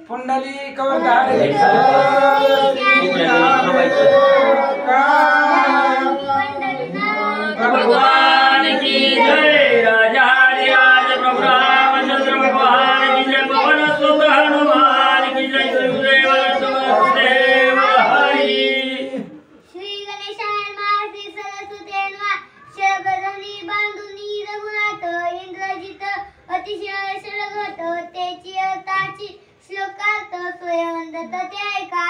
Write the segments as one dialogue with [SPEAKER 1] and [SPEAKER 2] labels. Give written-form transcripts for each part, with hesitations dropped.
[SPEAKER 1] पुंडलिक वरदारी
[SPEAKER 2] भगवान की जय। राजा प्रभु रामचंद्र भगवान की जय। पवन सुत हनुमान की जय। गुरुदेव देव हरि।
[SPEAKER 3] श्री गणेशाय नमः। श्री सरस्वती नमः। शरबधनी बांधुनी रघुनाथ इंद्रजित अतिशय शरघत तेची ताची श्लोकार्थ स्वयंवंदत ते ऐका।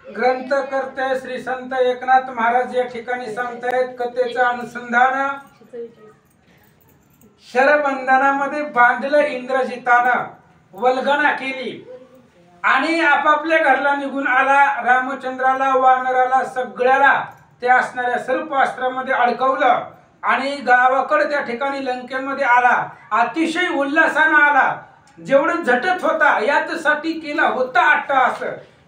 [SPEAKER 1] ग्रंथकर्ते श्री संत एकनाथ महाराज या ठिकाणी सांगतायत कथेचं अनुसंधान शरबंधनामध्ये बांधलं इंद्रजितानं वल्गना केली आणि आपापल्या घरला निघून आला। रामचंद्राला वानराला सगळ्याला त्या असणाऱ्या सर्प अस्त्रामध्ये अडकवलं आणि गावाकडे त्या ठिकाणी लंकेमध्ये आला। अतिशय उल्हासानं आला। जेवढं झटत होता यासाठी केला होता अट्टहास।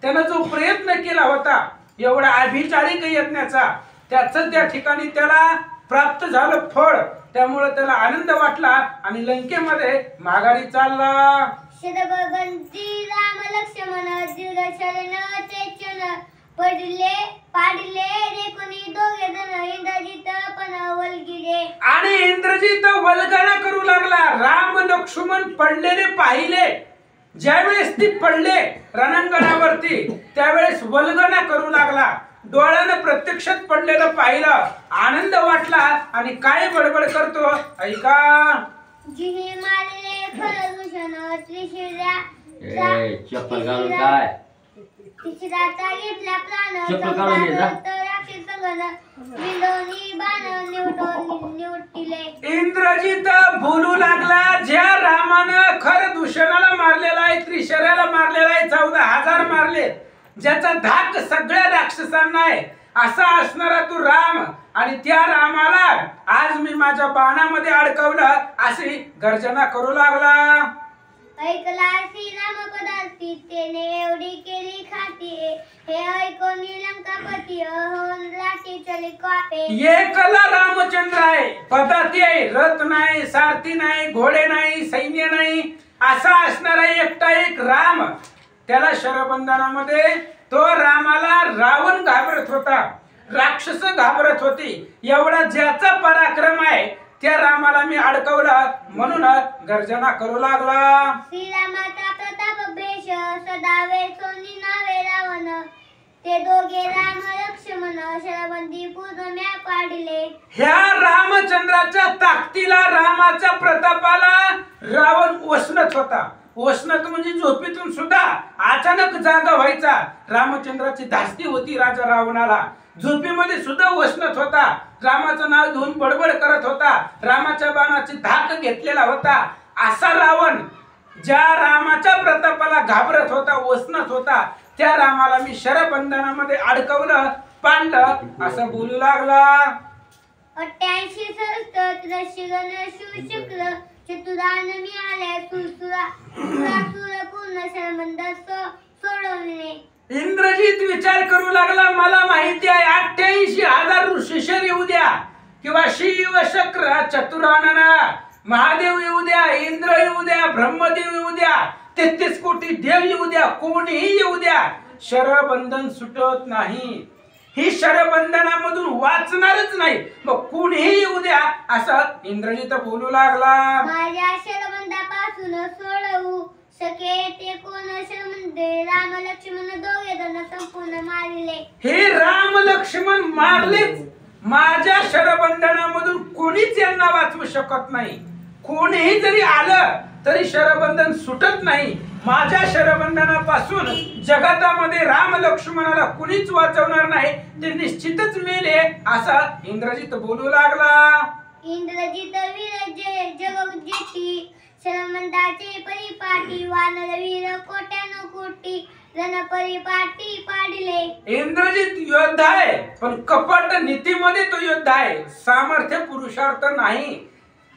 [SPEAKER 1] त्यानं जो प्रयत्न केला होता एवढा अभिचारिक यत्नाचा त्याच त्या ठिकाणी त्याला प्राप्त झालं फळ। त्यामुळे त्याला आनंद वाटला आणि लंकेमध्ये माघारी चालला।
[SPEAKER 3] शरबंधी राम लक्ष्मण दीर्घ शरण चेचन पाडले रे कोणी दोघे जण इंद्रजित पण वल्गिरे।
[SPEAKER 1] आणि इंद्रजित वल्गना करू लागला। राम लक्ष्मण पडलेले पाहिले। ज्यावेळेस ती पडले रणांगणावरती त्यावेळेस वल्गना करू लागला। डोळ्यानं प्रत्यक्षात पडलेलं पाहिलं, आनंद वाटला आणि काय बडबड करतो ऐका।
[SPEAKER 3] जिने मारले खरदूषण त्रिशिरा
[SPEAKER 2] चप्पल घालून काय
[SPEAKER 3] तिसराचा घेतला प्राण
[SPEAKER 2] चप्पल काढून ये जा।
[SPEAKER 1] इंद्रजित बोलू लागला ज्या रामानं खर दूषणाला मारलेला आहे, त्रिशर्याला मारलेला आहे, 14,000 मारले, ज्याचा धाक सगळ्या राक्षसांना आहे असा असणारा तू राम आणि त्या रामाला आज मी माझ्या बाणामध्ये अडकवलं अशी गर्जना करू लागला।
[SPEAKER 3] ऐकला श्रीराम पदार्थी तेने एवढी केली खाती हे ऐकून लंकापती होऊन लाटी चली कापे।
[SPEAKER 1] एकला रामचंद्र आहे, पदाती आहे, रथ नाही, सारथी नाही, घोडे नाही, सैन्य नाही, असा असणारा एकटा एक राम। त्याला शरबंधनामध्ये तो रामाला रावण घाबरत होता, राक्षस घाबरत होती। एवढा ज्याचा पराक्रम आहे त्या रामाला मी अडकवलं म्हणून गर्जना करू लागला।
[SPEAKER 3] श्रीरामाचा प्रताप भेष सदावे सोनी नावे रावण ते दोघे राम लक्ष्मण शरबंदी पूर्णम्या पाडले।
[SPEAKER 1] ह्या रामचंद्राच्या ताकदीला रामाच्या प्रतापाला रावण वसनत होता। वसनत म्हणजे झोपेतून सुद्धा अचानक जागा व्हायचा। रामचंद्राची धास्ती होती राजा रावणाला। झोपेमध्ये सुद्धा वसनत होता, रामाचं नाव घेऊन बडबड करत होता, रामाच्या बाणाची धाक घेतलेला होता। असा रावण ज्या रामाच्या प्रतापाला घाबरत होता, वसनत होता, त्या रामाला मी शरबंधनामध्ये अडकवलं, पाडलं असं बोलू लागला।
[SPEAKER 3] 88 सरस्वत रशिगण शिवशक्र चतुरान मिळाल्या सुरसुरा पूर्ण शरबंध सोडवणे।
[SPEAKER 1] इंद्रजित विचार करू लागला मला माहिती आहे 88,000 ऋषीशर येऊ द्या किंवा शिव शक्र चतुरानना महादेव येऊ द्या, इंद्र येऊ द्या, ब्रह्मदेव येऊ द्या, 33 कोटी देव येऊ द्या, कोणीही येऊ द्या, शरबंधन सुटत नाही। ही शरबंधनामधून वाचणारच नाही, मग कोणीही येऊ द्या असं इंद्रजित बोलू लागला।
[SPEAKER 3] माझ्या शरबंधापासून सोडवू सके ते कोण शरबंधे राम लक्ष्मण दोघे जण संपूर्ण मारले।
[SPEAKER 1] हे राम लक्ष्मण मारलेच, माझ्या शरबंधनामधून कोणीच यांना वाचवू शकत नाही। कोणीही जरी आलं तरी शरबंधन सुटत नाही। माझ्या शरबंधनापासून जगतामध्ये राम लक्ष्मणाला कुणीच वाचवणार नाही, ते निश्चितच मेले असं इंद्रजित बोलू लागला।
[SPEAKER 3] इंद्रजित वीर जगजेती शरबंधाचे परिपाटी वानर वीर कोट्यानो कोटी रण परिपाटी पाडले।
[SPEAKER 1] इंद्रजित योद्धा आहे पण कपट नीतीमध्ये तो योद्धा आहे, सामर्थ्य पुरुषार्थ नाही।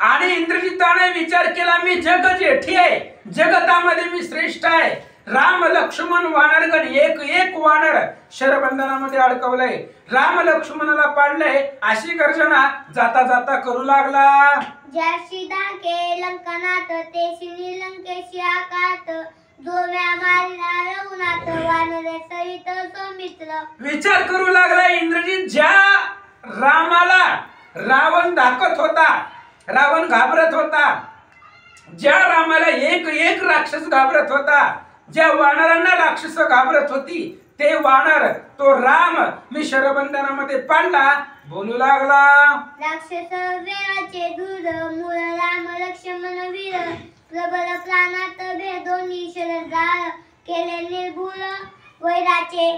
[SPEAKER 1] आणि इंद्रजिताने विचार केला मी जग जेठी आहे, जगतामध्ये मी श्रेष्ठ आहे। राम लक्ष्मण वानरगण एक एक वानर शरबंधनामध्ये अडकवलंय, राम लक्ष्मणाला पाडलंय अशी गर्जना जाता जाता करू लागला।
[SPEAKER 3] ज्याशी दाके लंकनाथ तेशी लंकेशी आकात दोव्या मारला वानरे सहित सौमित्र.
[SPEAKER 1] विचार करू लागला इंद्रजित, ज्या रामाला रावण धाकत होता, रावण घाबरत होता, ज्या रामाला एक एक राक्षस घाबरत होता, ज्या वानरांना राक्षस घाबरत होती, ते वानर तो राम मी शरबंधनामध्ये पाडला. बोलू लागला,
[SPEAKER 3] राक्षस वेळाचे दूर मूळ राम लक्ष्मण वीर. प्रबल प्राणात भेदोनी शरदार केले निर्भूल वैराचे.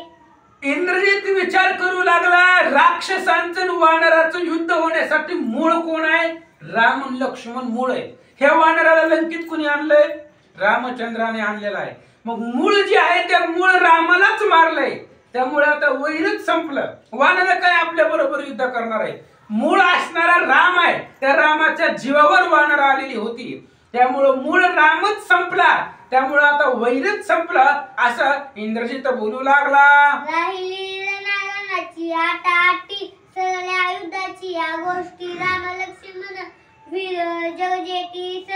[SPEAKER 1] इंद्रजित विचार करू लागला, राक्षसांचं आणि वानराचं युद्ध होण्यासाठी मूळ कोण आहे? राम आणि लक्ष्मण मूळ आहे. ह्या वानराला लंकेत कुणी आणलंय? रामचंद्राने आणलेला आहे. मग मूळ जे आहे त्या मूळ रामालाच मारलंय. त्यामुळे आता वैरच संपलं. वानर काय आपल्या बरोबर युद्ध करणार आहे? मूळ असणारा राम आहे, त्या रामाच्या जीवावर वानर आलेली होती. त्यामुळे मूळ रामच संपला, त्यामुळे आता वैरच संपलं असं इंद्रजित बोलू लागला.
[SPEAKER 3] राहिली रणराची आटाआटी सरल्या युद्धाची या गोष्टी. राम लक्ष्मण वीर जगजेती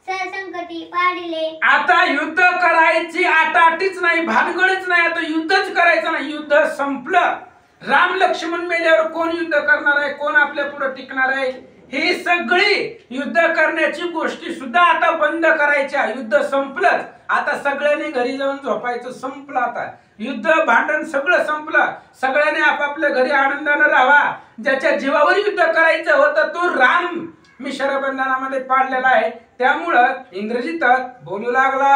[SPEAKER 3] सरसंकटी पाडिले.
[SPEAKER 1] आता युद्ध करायची आटाआटीच नाही, भानगडच नाही. आता युद्धच करायचं नाही. युद्ध संपलं. राम लक्ष्मण मेल्यावर कोण युद्ध करणार आहे? कोण आपल्या पुढे टिकणार आहे? ही सगळी युद्ध करण्याची गोष्टी सुद्धा आता बंद करायच्या. युद्ध संपलं. आता सगळ्यांनी घरी जाऊन झोपायचं. संपलं आता युद्ध भांडण सगळं संपलं. सगळ्यांनी आपापल्या घरी आनंदाने राहा. ज्याच्या जीवावर युद्ध करायचं होतं तो राम मी शरबंधनामध्ये पाडलेला आहे. त्यामुळं इंद्रजित बोलू लागला,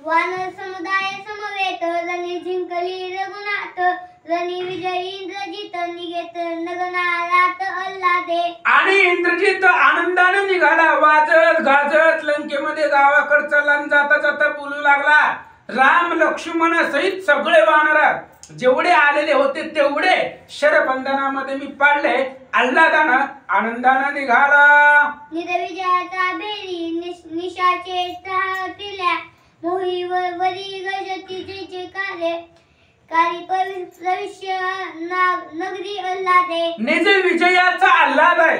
[SPEAKER 3] वानर समुदाय समवेत रणी जिंकली रघुनाथ. रणी विजयी इंद्रजित निघेत नगनारात अल्लादे.
[SPEAKER 1] आणि इंद्रजित आनंदाने निघाला, वाजत गाजत लंकेमध्ये गावाकडे चालला. जाता जाता बोलू लागला, राम लक्ष्मण सहित सगळे वानर जेवढे आलेले होते तेवढे शरबंधनामध्ये मी पाडले. आल्हादानं आनंदानं निघाला.
[SPEAKER 3] निरविजयाचा बेरी निशाचे टिल्या. मोहीवर वरी गजती जयचे कार्य. कारी प्रविश्य नगरी अल्लादे.
[SPEAKER 1] निज विजयाचा आल्हाद आहे.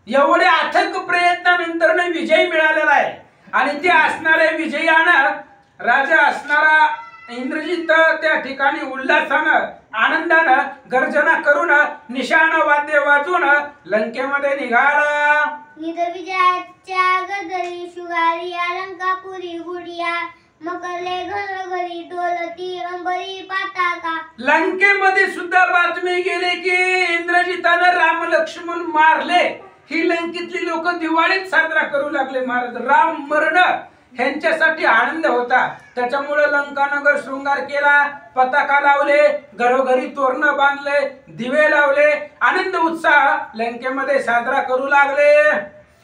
[SPEAKER 1] एवढे अथक प्रयत्नानंतर विजय मिळालेला आहे. आणि ते असणाऱ्या विजयानं राजा असणारा इंद्रजित त्या ठिकाणी उल्हासानं आनंदानं गर्जना करून निशाण वाद्य वाजून लंकेमध्ये निघाला.
[SPEAKER 3] निरविजयाच्या गजरी शुगारी अलंकापुरी गुडिया. मकरले घरोघरी डोलती अंबरी पाताका.
[SPEAKER 1] लंकेमध्ये सुद्धा बातमी गेली की इंद्रजितानं राम लक्ष्मण मारले. ही लंकेतली लोक दिवाळीत साजरा करू लागले. महाराज राम मरण ह्यांच्यासाठी आनंद होता. त्याच्यामुळे लंकानगर शृंगार केला, पताका लावले, घरोघरी तोरण बांधले, दिवे लावले, आनंद उत्साह लंकेमध्ये साजरा करू लागले.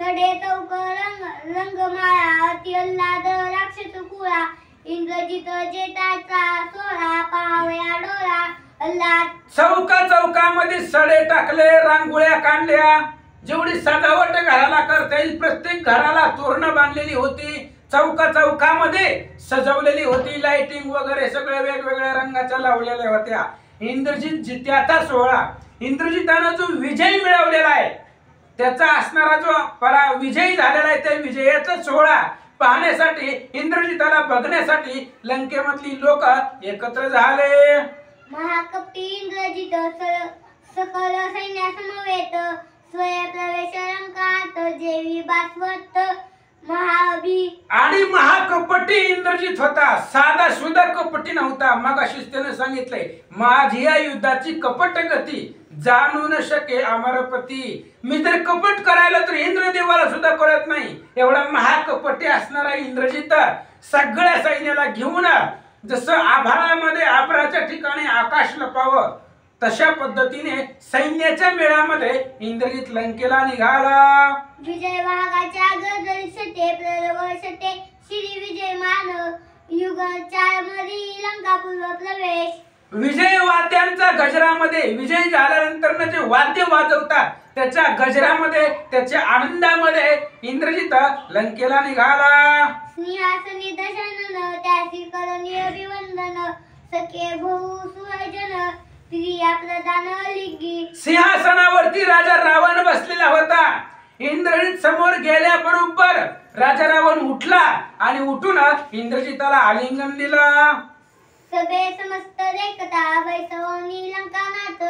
[SPEAKER 3] सडे चौक रंगमाळा अति अल्लाद राक्षस कुळा. इंद्रजित जेठाचा सोळा पाहावया डोळा अल्लाद.
[SPEAKER 1] चौका चौकामध्ये सडे टाकले, रांगोळ्या काढल्या. जेवढी सजावट घराला करता येईल प्रत्येक घराला तोरण बांधलेली होती. चौका चौकामध्ये सजवलेली होती. लाइटिंग वगैरे सगळ्या वेगवेगळ्या रंगाच्या लावलेल्या होत्या. इंद्रजित जित्याचा सोहळा, इंद्रजितानं जो विजय मिळवलेला आहे त्याचा असणारा जो विजयी झालेला आहे त्या विजयाचा सोहळा पाहण्यासाठी इंद्रजिताला बघण्यासाठी लंकेमधली लोक एकत्र झाले.
[SPEAKER 3] महाकपटी इंद्रजित सकल सैन्यासमवेत स्वय प्रवेश रंकात जेवी बासवत महाबी.
[SPEAKER 1] आणि महाकपटी इंद्रजित होता. साधा सुद्धा कपटी नव्हता. मगाशीच त्याने सांगितलंय, माझी या युद्धाची कपट गती जाणू न शके अमरपती. मी जर कपट करायला तर इंद्रदेवाला सुद्धा कळत नाही. एवढा महाकपटी असणारा इंद्रजित सगळ्या सैन्याला घेऊन जसं आभाळामध्ये आभाळाच्या ठिकाणी आकाश लपावं तशा पद्धतीने सैन्याच्या मेळामध्ये इंद्रजित लंकेला निघाला.
[SPEAKER 3] विजय वाघाच्या गजरी सटे प्ररवळ सटे श्री विजय मान युग 4 मध्ये लंकापूर्व प्रवेश.
[SPEAKER 1] विजय वाद्यांचा गजरामध्ये विजय झाल्यानंतर जे वाद्य वाजवतात त्याच्या गजरामध्ये त्याच्या आनंदामध्ये इंद्रजित लंकेला निघाला.
[SPEAKER 3] सिंहासनी दशानन त्यासी करणी अभिवंदन सखे बहु सुहजन प्रिया प्रधान लिगी.
[SPEAKER 1] सिंहासनावरती राजा रावण बसलेला होता. इंद्रजित समोर गेल्याबरोबर राजा रावण उठला आणि उठून इंद्रजिताला आलिंगन दिलं.
[SPEAKER 3] सबे समस्त देखता वैसवनी लंकानाथ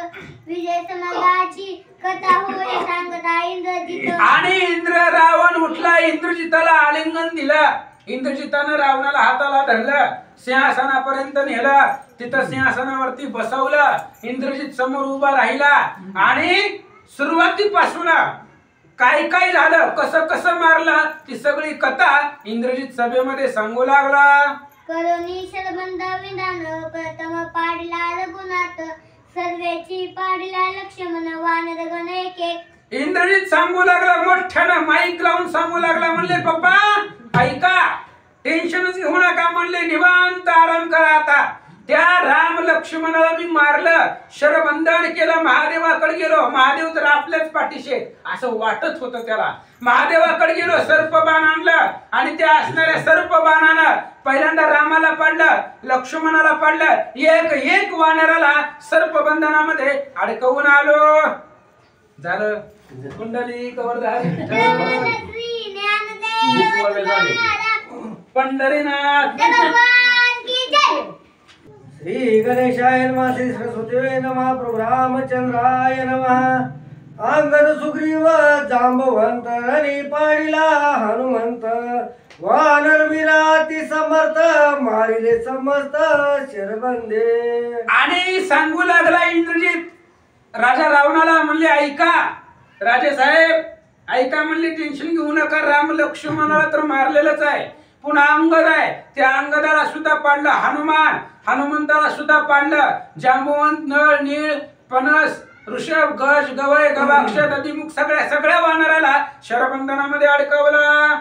[SPEAKER 3] विजय समागाची कथा होय सांगता इंद्रजित.
[SPEAKER 1] आणि इंद्र रावण उठला, इंद्रजिताला आलिंगन दिलं. इंद्रजितानं रावणाला हाताला धरलं, सिंहासनापर्यंत नेलं, तिथं सिंहासनावरती बसवलं. इंद्रजित समोर उभा राहिला आणि सुरुवातीपासून काय काय झालं, कसं कसं मारलं, ती सगळी कथा इंद्रजित सभेमध्ये सांगू लागला.
[SPEAKER 3] करुणी शरबंद विधान प्रथम पाडला रघुनाथ सर्वेची पाडला लक्ष्मण वानर गण एक एक.
[SPEAKER 1] इंद्रजित सांगू लागला, मोठ्यानं माईक लावून सांगू लागला. म्हणले पप्पा ऐका, टेन्शनच घेऊ नका, म्हणले निवांत आराम करा. आता त्या राम लक्ष्मणाला मी मारलं, शरबंधन केलं, महादेवाकडे गेलो. महादेव तर आपल्याच पाठीशी आहेत असं वाटत होतं त्याला. महादेवाकडे गेलो, सर्पबाण आणलं आणि त्या असणाऱ्या सर्पबाणानं पहिल्यांदा रामाला पाडलं, लक्ष्मणाला पाडलं. एक एक वानराला सर्पबंधनामध्ये अडकवून आलो. झालं कुंडली कवरधारी
[SPEAKER 3] श्री ज्ञानदेव
[SPEAKER 1] पंढरीनाथ
[SPEAKER 3] भगवान की जय.
[SPEAKER 4] श्री गणेशाय नमः. श्री सरस्वती नमः. प्रभु रामचंद्राय नमः. अंगद सुग्रीव जांबवंत रणी पाडिला हनुमंत वानर विराती समर्थ मारिले समस्त शरबंदे.
[SPEAKER 1] आणि सांगू लागला इंद्रजित राजा रावणाला. म्हणले ऐका राजे साहेब ऐका, म्हणले टेन्शन घेऊ नका, राम लक्ष्मणाला तर मारलेलंच आहे, पुन्हा अंगद आहे, त्या अंगदाला सुद्धा पाडलं. हनुमंताला सुद्धा पाडलं. जांबवंत नळ नीळ पनस ऋषभ गज गवय गवाक्ष दधिमुख सगळ्या वानराला शरबंधनामध्ये अडकवलं.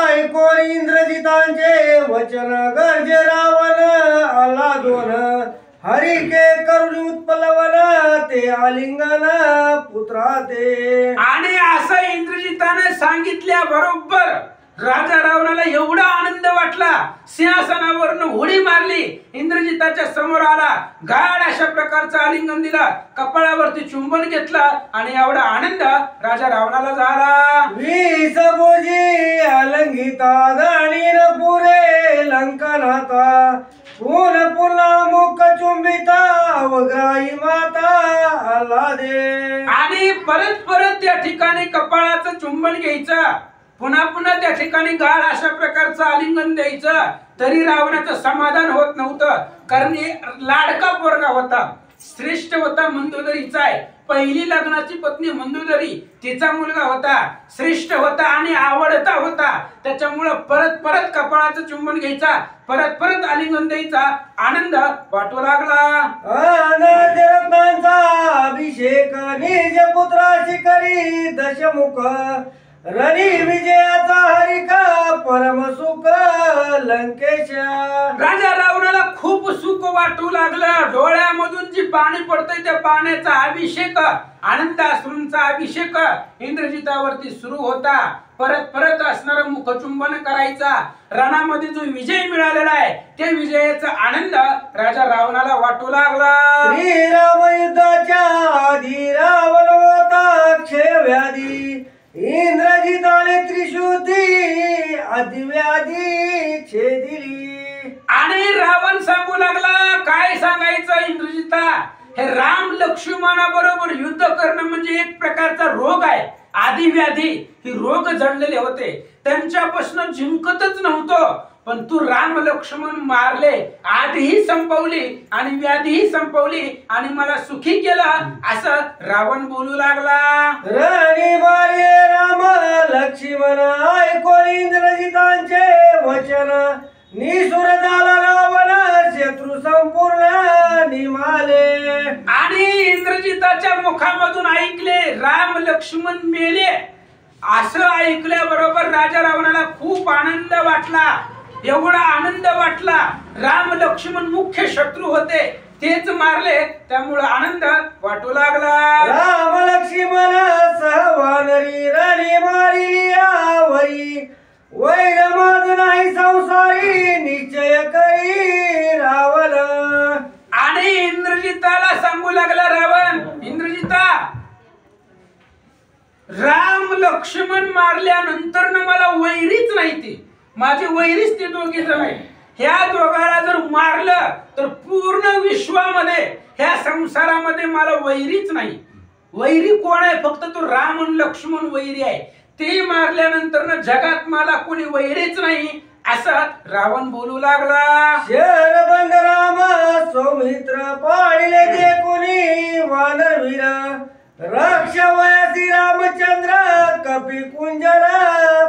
[SPEAKER 4] ऐकोन इंद्रजितांचे वचन गर्जे रावण आला दोन हरी के करुणी उत्पलवन ते आलिंगन पुत्रा ते.
[SPEAKER 1] आणि असं इंद्रजिताने सांगितल्या बरोबर राजा रावणाला एवढा आनंद वाटला, सिंहासनावरनं उडी मारली, इंद्रजिताच्या समोर आला, गाढ अशा प्रकारचं आलिंगन दिलं, कपाळावरती चुंबन घेतलं आणि एवढा आनंद राजा रावणाला झाला.
[SPEAKER 4] वीस भुजी अलंघिता धणीन पुरे लंकनाथा पुन्हा मुख चुंबिता वग्राई माता आल्हादे.
[SPEAKER 1] आणि परत परत त्या ठिकाणी कपाळाचं चुंबन घ्यायचं, पुन्हा त्या ठिकाणी गाढ अशा प्रकारचं आलिंगन द्यायचं, तरी रावणाचं समाधान होत नव्हतं. कारण लाडका पोरगा होता, श्रेष्ठ होता, मंदोदरीचा आहे. पहिली लग्नाची पत्नी मंदोदरी, तिचा मुलगा होता, श्रेष्ठ होता आणि आवडता होता. त्याच्यामुळं परत परत कपाळाचं चुंबन घ्यायचा, परत परत आलिंगन द्यायचा, आनंद वाटू लागला.
[SPEAKER 4] रत्नांचा अभिषेक निज पुत्राशी करी दशमुख रणी विजयाचा हरिका परम सुख लंकेश.
[SPEAKER 1] राजा रावणाला खूप सुख वाटू लागलं. डोळ्यामधून जी पाणी पडतंय त्या पाण्याचा अभिषेक, आनंद अश्रूंचा अभिषेक इंद्रजितावरती सुरू होता. परत परत असणारं मुखचुंबन करायचा. रणामध्ये जो विजय मिळालेला आहे त्या विजयाचा आनंद राजा रावणाला वाटू लागला.
[SPEAKER 4] श्रीराम युद्धाच्या आधी रावण होता क्षय व्याधी इंद्रजिताने त्रिशुद्धी आदिव्याधी छेदिली.
[SPEAKER 1] आणि रावण सांगू लागला, काय सांगायचं इंद्रजिता, हे राम लक्ष्मणाबरोबर युद्ध करणं म्हणजे एक प्रकारचा रोग आहे. आदिव्याधी ही रोग जडलेले होते, त्यांच्यापासून जिंकतच नव्हतं. पण तू राम लक्ष्मण मारले, आधीही संपवली आणि व्याधीही संपवली आणि मला सुखी केलं, असं रावण बोलू लागला.
[SPEAKER 4] रणी मारे राम लक्ष्मण ऐकोन इंद्रजितांचे वचन निसुर झाला रावण शत्रू संपूर्ण निमाले.
[SPEAKER 1] आणि इंद्रजिताच्या मुखामधून ऐकले राम लक्ष्मण मेले, असं ऐकल्याबरोबर राजा रावणाला खूप आनंद वाटला. एवढा आनंद वाटला, राम लक्ष्मण मुख्य शत्रू होते, तेच मारले, त्यामुळे आनंद वाटू लागला.
[SPEAKER 4] राम लक्ष्मण सहवानरी रणी मारिली आवरी वैर माझ नाही संसारी निश्चय करी रावण.
[SPEAKER 1] आणि इंद्रजिताला सांगू लागला रावण, इंद्रजिता राम लक्ष्मण मारल्यानंतर मला वैरीच नाही, ती माझे वैरीच ते दोघे जण आहे. ह्या दोघाला जर मारलं तर पूर्ण विश्वामध्ये ह्या संसारामध्ये मला वैरीच नाही. वैरी कोण आहे? फक्त तो राम आणि लक्ष्मण वैरी आहे. ते मारल्यानंतर ना जगात मला कोणी वैरीच नाही असं रावण बोलू लागला.
[SPEAKER 4] शरबंद राम सौमित्र पाळिले ते कोणी वानरवीर रक्ष वयासी रामचंद्र कपी कुंजर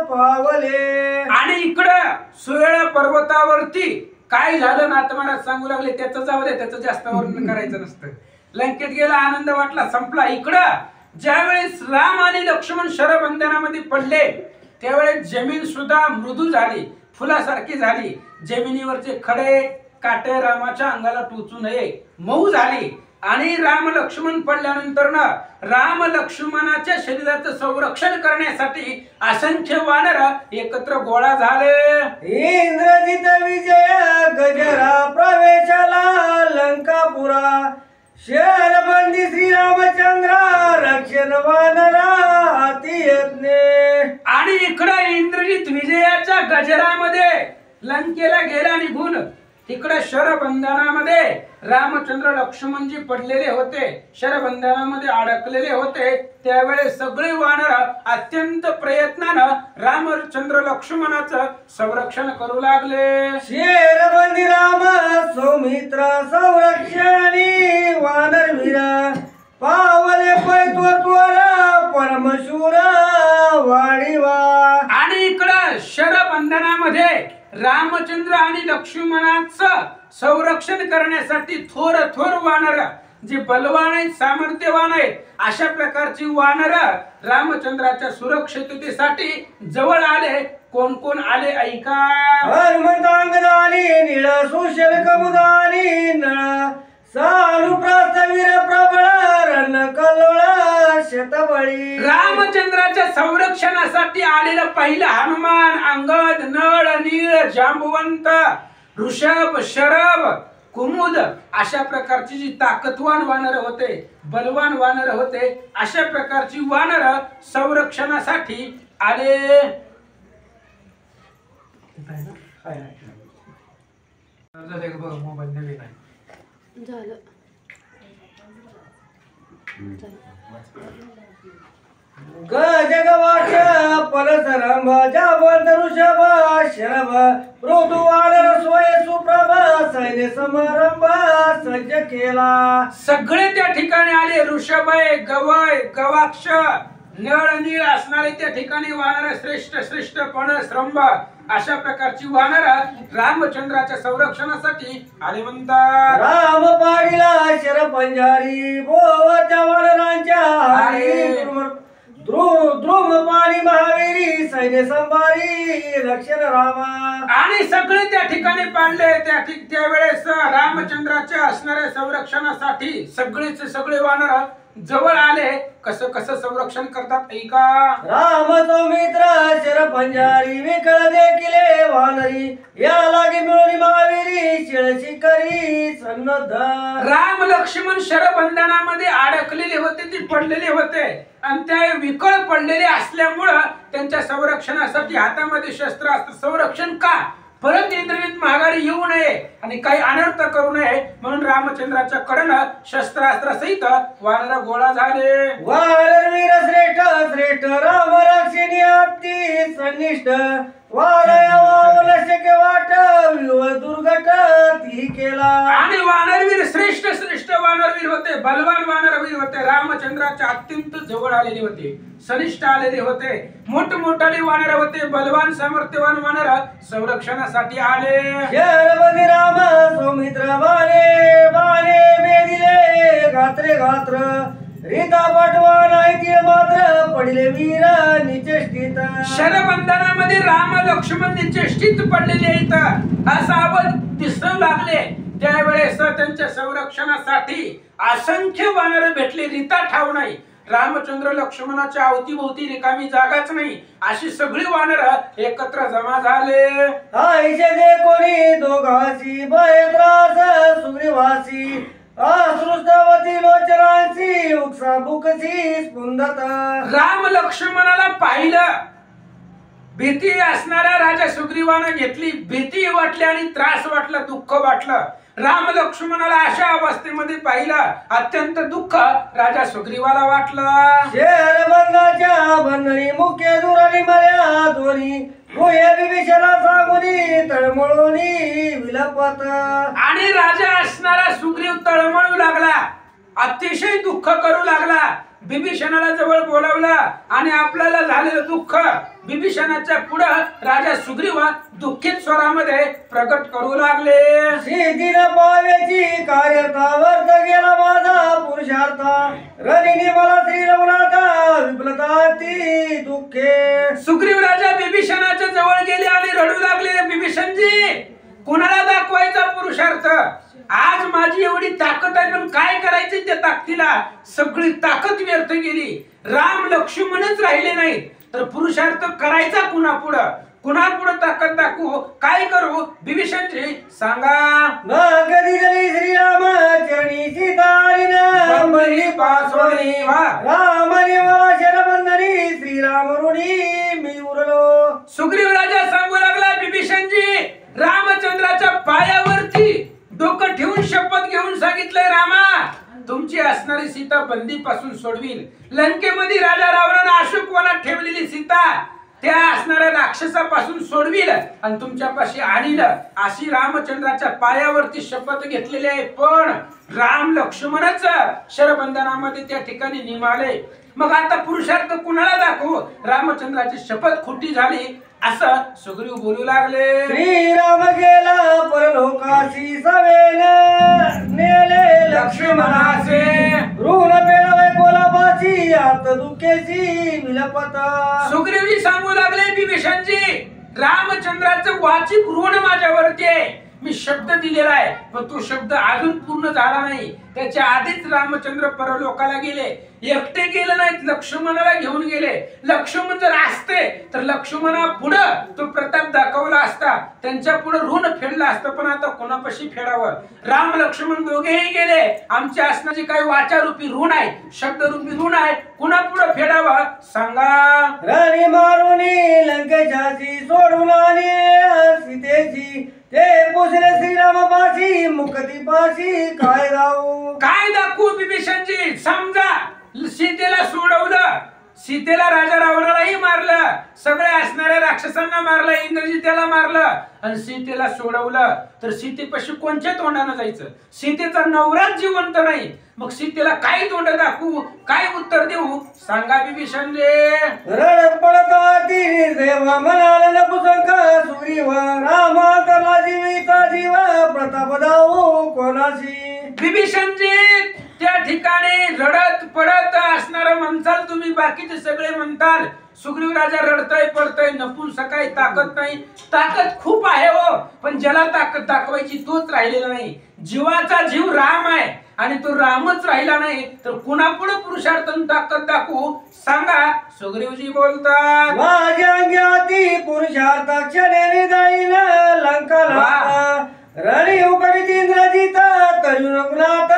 [SPEAKER 4] पावले.
[SPEAKER 1] आणि इकडं सुवेळा पर्वतावरती काय झालं ना आता महाराज सांगू लागले. त्याचं जाऊ दे, त्याचं जास्त वर्णन करायचं नसतं. लंकेत गेला, आनंद वाटला, संपला. इकडं ज्यावेळेस राम आणि लक्ष्मण शरबंधनामध्ये पडले त्यावेळेस जमीन सुद्धा मृदू झाली, फुलासारखी झाली. जमिनीवरचे खडे काटे रामाच्या अंगाला टोचू नये मऊ झाली. आणि राम लक्ष्मण पडल्यानंतर ना राम लक्ष्मणाच्या शरीराचं संरक्षण करण्यासाठी असंख्य वानर एकत्र गोळा झाले.
[SPEAKER 4] इंद्रजित विजय गजरा प्रवेशाला लंकापुरा शरबंदी श्रीरामचंद्र रक्षण वानरा अति यज्ञ.
[SPEAKER 1] आणि इकडं इंद्रजित विजयाच्या गजरामध्ये लंकेला गेला निघून. इकडे शरबंधनामध्ये रामचंद्र लक्ष्मणजी पडलेले होते, शरबंधनामध्ये अडकलेले होते. त्यावेळेस सगळे वानर अत्यंत प्रयत्नानं रामचंद्र लक्ष्मणाचं संरक्षण करू लागले.
[SPEAKER 4] शेरबंदी राम सौमित्र संरक्षणी वानरवीर पावले पैत्वर परमशूर वाढीवा.
[SPEAKER 1] आणि इकडं शरबंधनामध्ये रामचंद्र आणि लक्ष्मणाचं संरक्षण करण्यासाठी थोर थोर वानर जे बलवान आहेत, सामर्थ्यवान आहेत, अशा प्रकारची वानर रामचंद्राच्या सुरक्षिततेसाठी जवळ आले. कोण कोण आले ऐका.
[SPEAKER 4] हनुमंतांगदानी निळ सुशल कमुदानी नळ सानुप्रस्थवीर प्रबळ रण कल्लोळ शतबळी.
[SPEAKER 1] रामचंद्राच्या संरक्षणासाठी आलेला पहिला हनुमान, अंगद, नळ, नीळ, जांबुवंत, ऋषभ, शरभ, कुमुद अशा प्रकारची जी ताकदवान वानर होते, बलवान वानर होते, अशा प्रकारची वानर संरक्षणासाठी आले. मोबाईल नवीन आहे.
[SPEAKER 5] झालं.
[SPEAKER 4] गजगवाच पलसरंभ जावंत ऋषभ शरभ ऋतुवानर स्वय सुप्रभ सैन्य समारंभ सज्ज केला.
[SPEAKER 1] सगळे त्या ठिकाणी आले. ऋषभ आहे, गवय, गवाक्ष, नळ, नीळ असणारे त्या ठिकाणी वानर श्रेष्ठ श्रेष्ठ पण श्रंभ अशा प्रकारची वानर रामचंद्राच्या संरक्षणासाठी आले म्हणतात.
[SPEAKER 4] राम पाडीला शरपंजारी बोवत्या वानरांच्या हारी द्रुम पाणी महावीरी सैन्य संभारी रक्षण रामा.
[SPEAKER 1] आणि सगळे त्या ठिकाणी पाडले. त्यावेळेस रामचंद्राच्या असणाऱ्या संरक्षणासाठी सगळेचे सगळे वानर जवळ आले. कसं कसं संरक्षण करतात ऐका.
[SPEAKER 4] राम सौमित्र शरपंजारी विकळ देखिले वानरी या लागे मिळून महावीरी शिळशी करी सन्नद्ध.
[SPEAKER 1] राम लक्ष्मण शरबंधनामध्ये अडकलेले होते, ते पडलेले होते आणि त्या विकळ पडलेले असल्यामुळं त्यांच्या संरक्षणासाठी हातामध्ये शस्त्र असतं. संरक्षण का? परत इंद्रजित महागारी येऊ नये आणि काही अनर्थ करू नये म्हणून रामचंद्राच्या कडनं शस्त्रास्त्र सहित वानर गोळा झाले.
[SPEAKER 4] वानरवीर श्रेष्ठ श्रेष्ठ राम रक्षिणी अति सन्निष्ठ वारया वावल शक्य वाट विव दुर्घट ती केला.
[SPEAKER 1] आणि वानरवीर श्रेष्ठ श्रेष्ठ वानरवीर होते, बलवान वानरवीर होते, रामचंद्राच्या अत्यंत जवळ आलेले होते, सनिष्ठ आलेले होते, मोठमोठाले वानर होते, बलवान सामर्थ्यवान वानर संरक्षणासाठी आले.
[SPEAKER 4] शरबंदी राम सौमित्र बाणे बाणे मेदिले गात्रे गात्र रीता पटवा नाही मात्र पडले वीर निचेष्टित.
[SPEAKER 1] शरबंधनामध्ये राम लक्ष्मण निचेष्टित पडलेले आहेत असं आवाज दिसू लागले. त्यावेळेस त्यांच्या संरक्षणासाठी असंख्य वानर भेटले. रीता ठाव नाही. रामचंद्र लक्ष्मणाच्या अवतीभोवती रिकामी जागाच नाही, अशी सगळी वानर एकत्र जमा झाले.
[SPEAKER 4] आईचे दे कोणी दोघांची भयत्रास सुग्रीवासी असृष्टवती लोचनांची uksa बुकची स्पुंदत.
[SPEAKER 1] राम लक्ष्मणाला पाहिलं भीती असणाऱ्या राजा सुग्रीवानं घेतली. भीती वाटली आणि त्रास वाटला, दुःख वाटलं. राम लक्ष्मणाला अशा अवस्थेमध्ये पाहिलं, अत्यंत दुःख राजा सुग्रीवाला वाटलं.
[SPEAKER 4] शेर बंदाच्या बंधनी मुख्य दुरानी मर्या दोन्ही विभीषणा सांगुनी तळमळूनी विलपत.
[SPEAKER 1] आणि राजा असणारा सुग्रीव तळमळू लागला, अतिशय दुःख करू लागला. विभीषणाला जवळ बोलावलं आणि आपल्याला झालेलं दुःख विभीषणाच्या पुढे राजा सुग्रीव दुःखित स्वरामध्ये प्रकट करू लागले.
[SPEAKER 4] सीतीनं पाव्याची कार्यता वर्त गेला माझा पुरुषार्थ रणिनी मला श्री रघुनाथा विफलता ती दुःखे.
[SPEAKER 1] सुग्रीव राजा विभीषणाच्या जवळ गेले आणि रडू लागले. विभीषणजी, कुणाला दाखवायचा पुरुषार्थ? आज माझी एवढी ताकद आहे, पण काय करायचे त्या ताकदीला? सगळी ताकद व्यर्थ गेली. राम लक्ष्मणच राहिले नाही, तर पुरुषार्थ करायचा कुणा पुढं? कुणा पुढे ताकद दाखवू? काय करू? विभीषणजी सांगा.
[SPEAKER 4] कधी जरी श्रीराम चरणी सीतारीन
[SPEAKER 1] बंबरी पासोनी वा
[SPEAKER 4] रामने मला शरबंधनी श्रीराम ऋणी मी उरलो.
[SPEAKER 1] सुग्रीव राजा सांगू लागला, विभीषणजी, रामचंद्राच्या पायावरती डोकं ठेवून शपथ घेऊन सांगितलंय, रामा, तुमची असणारी सीता बंदी पासून सोडवील. लंकेमध्ये राजा रावणाने अशोक वनात ठेवलेली सीता त्या असणाऱ्या राक्षसापासून सोडवील आणि तुमच्यापाशी आणील, अशी रामचंद्राच्या पायावरती शपथ घेतलेली आहे. पण राम लक्ष्मणच शरबंधनामध्ये त्या ठिकाणी निमाले. मग आता पुरुषार्थ कुणाला दाखवू? रामचंद्राची शपथ खोटी झाली असं सुग्रीव बोलू लागले.
[SPEAKER 4] श्रीराम गेला परलोकाशी सवेन नेले लक्ष्मणाचे ऋण पेळवे कोलाबाची आत दुःखेची विलपत.
[SPEAKER 1] सुग्रीवजी सांगू लागले, विभीषणजी, रामचंद्राचं वाचिक ऋण माझ्यावरती आहे. मी शब्द दिलेला आहे, पण तो शब्द अजून पूर्ण झाला नाही. त्याच्या आधीच रामचंद्र परलोकाला गेले. एकटे गेले नाहीत, लक्ष्मणाला घेऊन गेले. लक्ष्मण जर असते तर लक्ष्मणा पुढं तो प्रताप दाखवला असता, त्यांच्या पुढे ऋण फेडलं असतं. पण आता कोणापाशी फेडावं? राम लक्ष्मण दोघेही गेले. आमच्या असण्याची काही वाचारूपी ऋण आहे, शब्दरूपी ऋण आहे, कुणा पुढे फेडावं सांगा.
[SPEAKER 4] राणी मारुनी लंकेशाची सोडून आली सीतेची ते पुसले श्रीराम पाशी मुक्ती पाशी काय राहू?
[SPEAKER 1] काय दाखवू विभीषणजी? समजा सीतेला सोडवलं, सीतेला राजा रावणालाही मारलं, सगळ्या असणाऱ्या राक्षसांना मारलं, इंद्रजिताला मारलं आणि सीतेला सोडवलं, तर सीतेपाशी कोणत्या तोंडानं जायचं? सीतेचा नवराच जिवंत नाही, मग सीतेला काय तोंड दाखवू, काय उत्तर देऊ सांगा विभीषणजी.
[SPEAKER 4] रडत पडता ती देवा म्हणाला नपुसंक सुग्रीव रामा तरला जीविता जीव प्रताप दाऊ कोणाशी.
[SPEAKER 1] विभीषणजी, त्या ठिकाणी रडत पडत असणारं म्हणताल तुम्ही, बाकीचे सगळे म्हणताल सुग्रीव राजा रडतय पडतय, नपुंसकाय, ताकद नाही. ताकद खूप आहे हो, पण ज्याला ताकद दाखवायची तोच राहिलेला नाही. जीवाचा जीव राम आहे आणि तो रामच राहिला नाही, तर कुणापुढे पुरुषार्थन ताकद दाखवू सांगा. सुग्रीवजी बोलतात,
[SPEAKER 4] माझ्या अंगाती पुरुषार्थ क्षणे जाईन लंकाला रणी उकडी इंद्रजित तरी रघुनाथ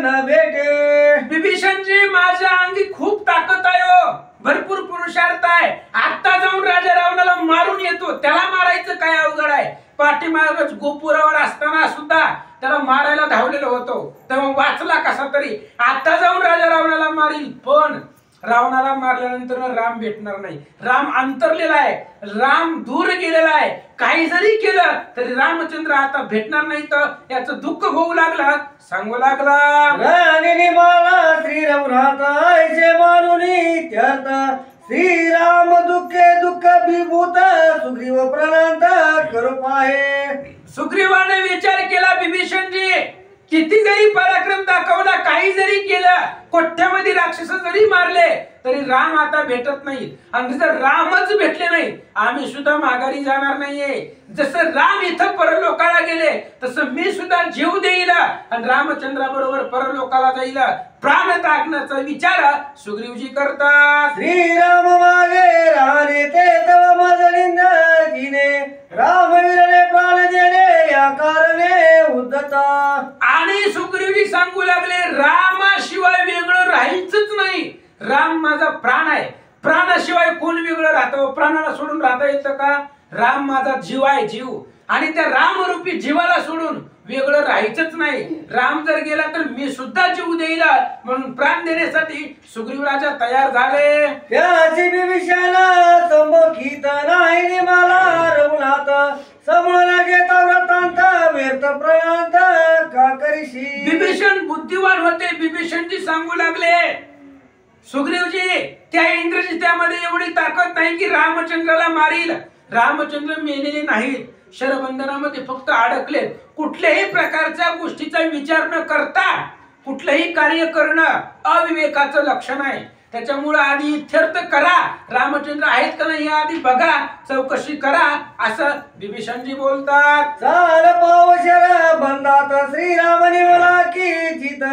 [SPEAKER 4] न भेटे.
[SPEAKER 1] विभीषणजी, माझ्या अंगी खूप ताकद आहे हो, भरपूर पुरुषार्थ आहे. आता जाऊन राजा रावणाला मारून येतो. त्याला मारायचं काय अवघड आहे? पाठीमागच गोपुरावर असताना सुद्धा त्याला मारायला धावलेलो होतो, तेव्हा वाचला कसा तरी. आता जाऊन राजा रावणाला मारील, पण रावणाला मारल्यानंतर राम भेटणार नाही. राम अंतरलेला आहे, राम दूर गेलेला आहे. काही जरी केलं तरी रामचंद्र आता भेटणार नाही, तर याचं दुःख होऊ लागलं. सांगू लागला,
[SPEAKER 4] राणी मला श्री रघुनाथ ऐसे मानुनी त्यार्थ श्रीराम दुःखे दुःख विभूत सुग्रीव प्रणांत करू पाहे.
[SPEAKER 1] सुग्रीवाने विचार केला, विभीषणजी, किती जरी पराक्रम दाखवला, काही जरी केलं, कोठ्यामध्ये राक्षस जरी मारले, तरी राम आता भेटत नाही. आणि जर रामच भेटले नाही, आम्ही सुद्धा माघारी जाणार नाहीये. जसं राम इथं परलोकाला गेले, तसं मी सुद्धा जीव देईल आणि रामचंद्राबरोबर परलोकाला जाईल. प्राण टाकण्याचा विचार सुग्रीवजी करतात.
[SPEAKER 4] श्रीराम मागे राणे ते तव मजलिंद जिने राम विरले प्राण देणे या कारणे उद्धता.
[SPEAKER 1] आणि सुग्रीवजी सांगू लागले, रामाशिवाय वेगळं राहायचंच नाही. राम माझा प्राण आहे. प्राणाशिवाय कोण वेगळं राहतं? प्राणाला सोडून राहता येतं का? राम माझा जीव आहे, जीव. आणि त्या रामरूपी जीवाला सोडून वेगळं राहायचंच नाही. राम जर गेला तर मी सुद्धा जीव देईल म्हणून प्राण देण्यासाठी सुग्रीव राजा तयार झाले.
[SPEAKER 4] त्याची विभीषण संमुखीत नाही मला रघुनाथ समूळ घेता व्रतांत व्यर्थ प्रणांत का करीशी.
[SPEAKER 1] विभीषण बुद्धिवान होते. विभीषणजी सांगू लागले, सुग्रीवजी त्या इंद्रजितामध्ये एवढी ताकद नाही की रामचंद्राला मारील. रामचंद्र मेलेले नाहीत, शरबंधनामध्ये फक्त अडकले. कुठल्याही प्रकारच्या गोष्टीचा विचार न करता कुठलंही कार्य करणं अविवेकाचं लक्षण आहे. त्याच्यामुळे आधी इत्यर्थ करा, रामचंद्र आहेत का नाही आधी बघा, चौकशी करा, असं विभीषणजी बोलतात.
[SPEAKER 4] चाल पावशर बंदात श्रीराम निवला की जित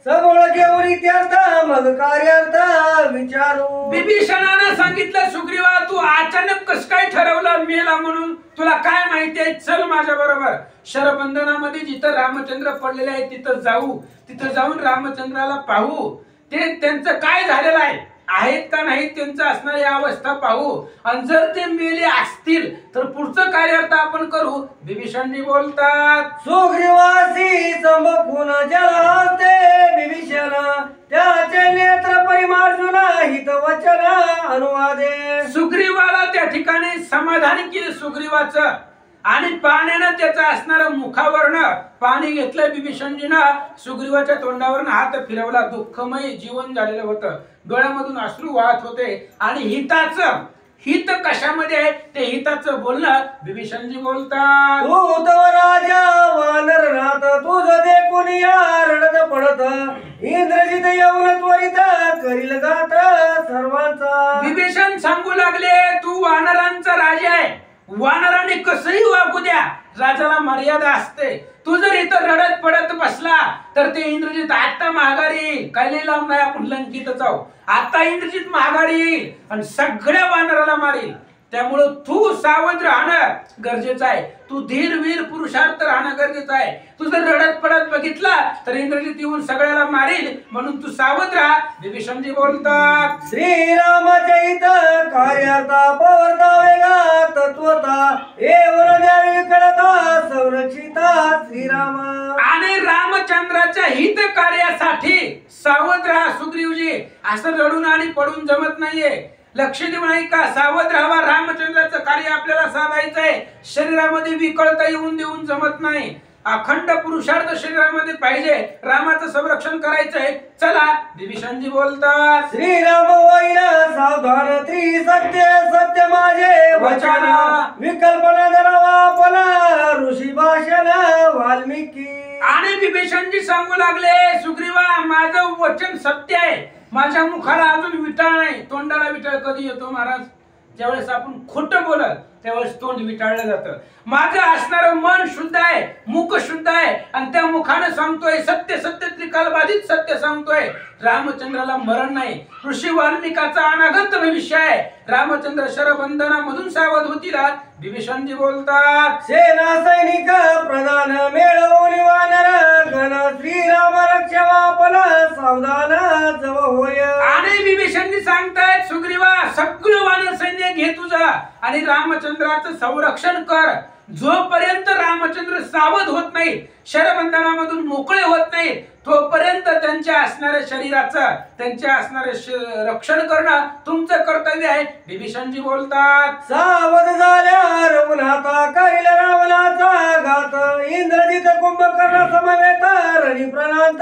[SPEAKER 4] सबळ घेऊन इत्यर्थ मग कार्यार्थ विचारू.
[SPEAKER 1] विभीषणानं सांगितलं, सुग्रीवा तू अचानक कस काय ठरवलं मेला म्हणून? तुला काय माहितीये? चल माझ्या बरोबर. शरबंधनामध्ये जिथं रामचंद्र पडलेले आहे तिथं जाऊ, तिथं जाऊन रामचंद्राला पाहू, ते त्यांचं काय झालेलं आहे, आहेत का नाही त्यांचं असणारी अवस्था पाहू, आणि जर ते मेले असतील तर पुढचं कार्यार्थ आपण करू. विभीषणजी बोलतात,
[SPEAKER 4] सुग्रीवासी चंबकून जलास्ते विभीषण त्याचे नेत्र परिमार्जुन हित वचन अनुवादे.
[SPEAKER 1] सुग्रीवाला त्या ठिकाणी समाधान केले सुग्रीवाचं, आणि पाण्यानं त्याचं असणारं मुखावरनं पाणी घेतलं विभीषणजीनं, सुग्रीवाच्या तोंडावरनं हात फिरवला. दुःखमय जीवन झालेलं होतं, डोळ्यामधून अश्रू वाहत होते. आणि हिताचं हित कशामध्ये आहे ते हिताचं बोलणं विभीषणजी बोलतात.
[SPEAKER 4] तू तव राजा वानर नाथ तुझ देखून या रडत पडत इंद्रजित येऊन त्वरित करील गात सर्वांचा.
[SPEAKER 1] विभीषण सांगू लागले, तू वानरांचा राजा आहे, वानराने कसंही वागू द्या, राजाला मर्यादा असते. तू जर इथं रडत पडत बसला तर ते इंद्रजित आता माघारी येईल. काही लांब नाही, आपण लंकितच आहोत. आता इंद्रजित माघारी येईल आणि सगळ्या वानराला मारेल. त्यामुळं तू सावध राहणं गरजेचं आहे. तू धीरवीर पुरुषार्थ राहणं गरजेचं आहे. तू जर रडत पडत बघितला तर इंद्रजित येऊन सगळ्याला मारेल, म्हणून तू सावध राहा. विभीषणजी बोलतात,
[SPEAKER 4] श्रीरामाच्या हित कार्यार्था पवर्ता वेगा तत्वता एवढ द्यावी कळता संरक्षिता श्रीराम.
[SPEAKER 1] आणि रामचंद्राच्या हित कार्यासाठी सावध राहा सुग्रीवजी. असं रडून आणि पडून जमत नाहीये. लक्ष देऊ नाही का? सावध राहावा. रामचंद्राचं कार्य आपल्याला साधायचंय. शरीरामध्ये विकळता येऊन देऊन जमत नाही. अखंड पुरुषार्थ शरीरामध्ये पाहिजे. रामाचं संरक्षण करायचंय. चला, विभीषणजी बोलतात,
[SPEAKER 4] श्रीराम होईल सावधान त्रिसत्य सत्य माझे वचन विकल्पना धरावा पण ऋषी भाषण वाल्मिकी.
[SPEAKER 1] आणि विभीषणजी सांगू लागले, सुग्रीवा माझं वचन सत्य आहे. माझ्या मुखाला अजून विटाळ नाही. तोंडाला विटाळ कधी येतो महाराज? ज्यावेळेस आपण खोटं बोलत त्यावेळेस तोंड विटाळलं जातं. माझं असणारं मन शुद्ध आहे, मुख शुद्ध आहे, आणि त्या मुखानं सांगतोय सत्य. सत्य त्रिकालबाधित सत्य सांगतोय. रामचंद्राला मरण नाही. ऋषी वाल्मिकाचा अनागत भविष्य आहे. रामचंद्र शरबंधनामधून सावध होतील. विभीषणजी बोलतात,
[SPEAKER 4] सेना सैनिक प्रधान मिळवून वानर गण श्रीराम रक्षवा पण सावधान जव होय.
[SPEAKER 1] आणि विभीषणजी सांगतायत, सुग्रीवा सगळं वानर सैन्य घे तुझा आणि रामचंद्राचं संरक्षण कर. जोपर्यंत रामचंद्र सावध होत नाही, शरबंधनामधून मोकळे होत नाही, तोपर्यंत त्यांच्या असणाऱ्या शरीराचं, त्यांच्या असणारे रक्षण करणं तुमचं कर्तव्य आहे. विभीषणजी बोलतात,
[SPEAKER 4] सावध झाल्या रघुनाथा करील रावणाचा घात इंद्रजित कुंभकर्ण समवेत रणी प्रणांत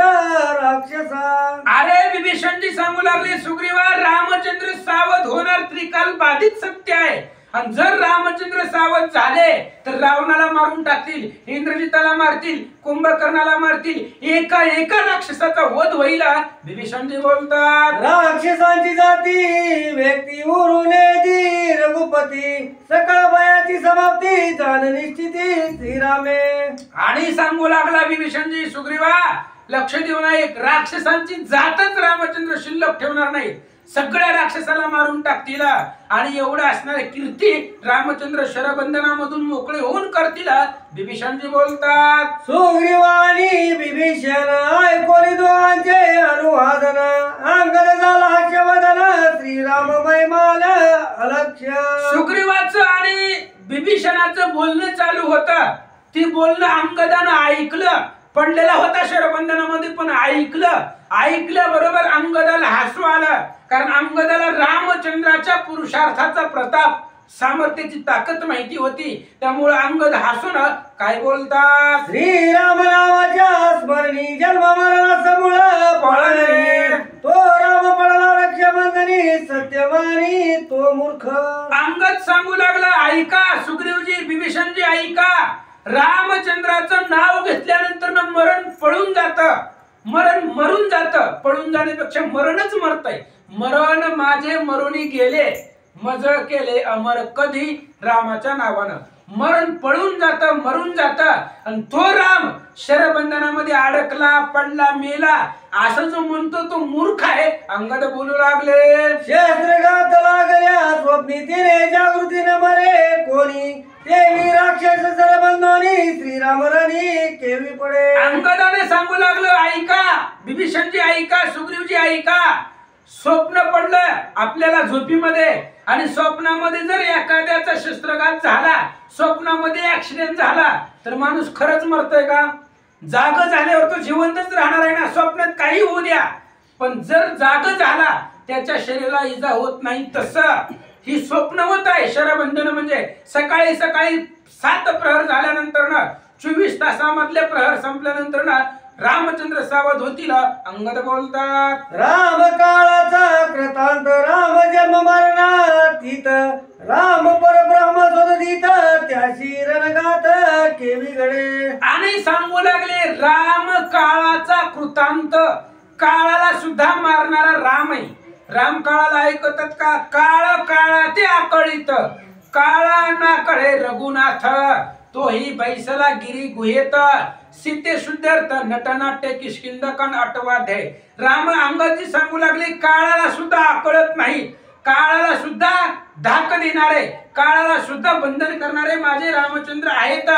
[SPEAKER 4] राक्षसा.
[SPEAKER 1] अरे विभीषणजी सांगू लागले, सुग्रीवा रामचंद्र सावध होणार त्रिकाल बाधित सत्य आहे. आणि जर रामचंद्र सावध झाले तर रावणाला मारून टाकतील, इंद्रजिताला मारतील, कुंभकर्णाला मारतील, एका राक्षसाचा वध होईल. विभीषणजी बोलतात,
[SPEAKER 4] राक्षसांची जाती व्यक्ती उरून दी रघुपती सकळ भयाची समाप्ती जाण निश्चिती श्रीरामे.
[SPEAKER 1] आणि सांगू लागला विभीषणजी, सुग्रीवा लक्ष देऊ नये, राक्षसांची जातच रामचंद्र शिल्लक ठेवणार नाही. सगळ्या राक्षसाला मारून टाकतील. आणि एवढं असणारे कीर्ती रामचंद्र शरबंधनामधून मोकळे होऊन करतील. विभीषणजी बोलतात,
[SPEAKER 4] सुग्रीवानी विभीषण ऐकोनी दोघांचे अनुवादन अंगद झाला हर्षवदन श्रीराम महिमा
[SPEAKER 1] विभीषणाचं बोलणं चालू होतं. ती बोलणं अंगदानं ऐकलं. पडलेला होता शरबंधनामध्ये पण ऐकलं. ऐकल्याबरोबर अंगदाला हसू आलं. कारण अंगदाला रामचंद्राच्या पुरुषार्थाचा प्रताप, सामर्थ्याची ताकद माहिती होती. त्यामुळे अंगद हसून काय बोलतात,
[SPEAKER 4] श्रीराम नावाच्या स्मरणी जन्म मरण समूळ पळणे, तो राम पडला रक्षाबंधनी सत्यवानी तो मूर्ख.
[SPEAKER 1] अंगद सांगू लागला, ऐका सुग्रीवजी, विभीषणजी ऐका. रामचंद्राचं नाव घेतल्यानंतर मरण पळून जात. मरण मरून जात. पळून जाण्यापेक्षा मरणच मरतय. मरण माझे मरुनी गेले, मज केले अमर कधी रामाच्या नावानं. मरण पळून जात, मरून जात. आणि तो राम शरबंधनामध्ये अडकला, पडला, मेला असं जो म्हणतो तो मूर्ख आहे. अंगद बोलू लागले,
[SPEAKER 4] शस्त्रघात लागल्या स्वप्नी तिने जागृतीने मरे कोणी, देवी राक्षस सरबंधोनी श्रीराम रणी केवी पडे.
[SPEAKER 1] अंगदाने सांगू लागलं, ऐका विभीषणजी ऐका, सुग्रीवजी ऐका. स्वप्न पडलं आपल्याला झोपीमध्ये, आणि स्वप्नामध्ये जर एखाद्याचा शस्त्रघात झाला, स्वप्नामध्ये ऍक्सिडेंट झाला, तर माणूस खरंच मरतोय का? जाग झाल्यावर तो जिवंतच राहणार आहे ना. स्वप्नात काही होऊ द्या, पण जर जाग झाला त्याच्या शरीराला इजा होत नाही. तसं ही स्वप्न होत आहे. शरबंधन म्हणजे सकाळी सकाळी 7 प्रहर झाल्यानंतर ना, 24 तासामधले प्रहर संपल्यानंतर ना रामचंद्र सावध होतील. अंगद बोलतात,
[SPEAKER 4] राम काळाचा कृतांत राम जन्म मरणातीत, राम परब्रह्म स्वतःतीत त्याशी रणगात केवी घडे.
[SPEAKER 1] आणि सांगू लागले, राम काळाचा कृतांत, काळाला सुद्धा मारणारा राम आहे. राम काळाला ऐकतात का? काळ काळा ते आकळीत, काळा ना कळे रघुनाथ, तोही बैसला गिरी गुहेत, सीते शुद्धार्थ नटनाट्य किष्किंदकन अटवाध्याय. राम अंगदजी सांगू लागले, काळाला सुद्धा आकळत नाही, काळाला सुद्धा धाक देणारे, काळाला सुद्धा बंधन करणारे माझे रामचंद्र आहेत.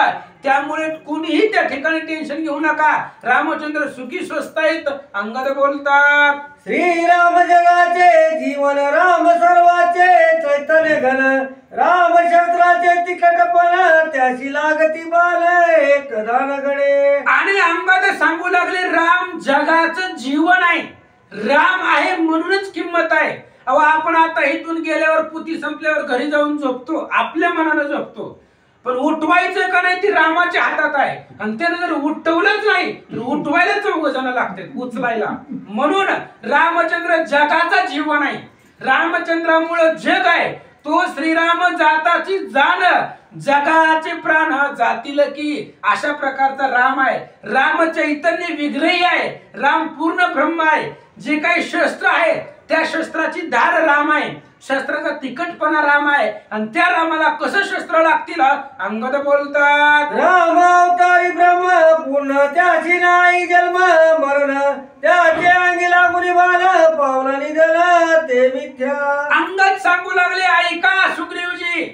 [SPEAKER 1] त्यामुळे कुणीही त्या ठिकाणी टेन्शन घेऊ नका. रामचंद्र सुखी स्वस्त आहेत. अंगद बोलतात,
[SPEAKER 4] श्रीराम जगाचे जीवन राम सर्वाचे चैतन्य घन, राम शस्त्राचे तिकटपण त्याशी लागती बाल एक दान घडे.
[SPEAKER 1] आणि अंगद सांगू लागले, राम जगाचं जीवन आहे. राम आहे म्हणूनच किंमत आहे. अहो, आपण आता इथून गेल्यावर पुती संपल्यावर घरी जाऊन झोपतो, आपल्या मनानं झोपतो, पण उठवायचं का नाही ती रामाच्या हातात आहे. आणि त्यानं जर उठवलंच नाही तर उठवायला 4 जण लागतात उचलायला. म्हणून रामचंद्र जगाचा जीवन आहे. रामचंद्रामुळे जग आहे. तो श्रीराम जाताची जाण, जगाचे प्राण जातील की, अशा प्रकारचा राम आहे. राम चैतन्य विग्रही आहे. राम पूर्ण ब्रह्म आहे. जे काही शस्त्र आहे त्या शस्त्राची धार राम आहे. शस्त्राचा तिखटपणा राम आहे. आणि त्या रामाला कसं शस्त्र लागतील? अंगद बोलतात,
[SPEAKER 4] राम अवतारी ब्रह्म पूर्ण त्याची नाही जन्म मरण, त्याचे अंगी लागून बाल पावला निधन ते मिथ्या.
[SPEAKER 1] अंगद सांगू लागले, ऐका सुग्रीवजी,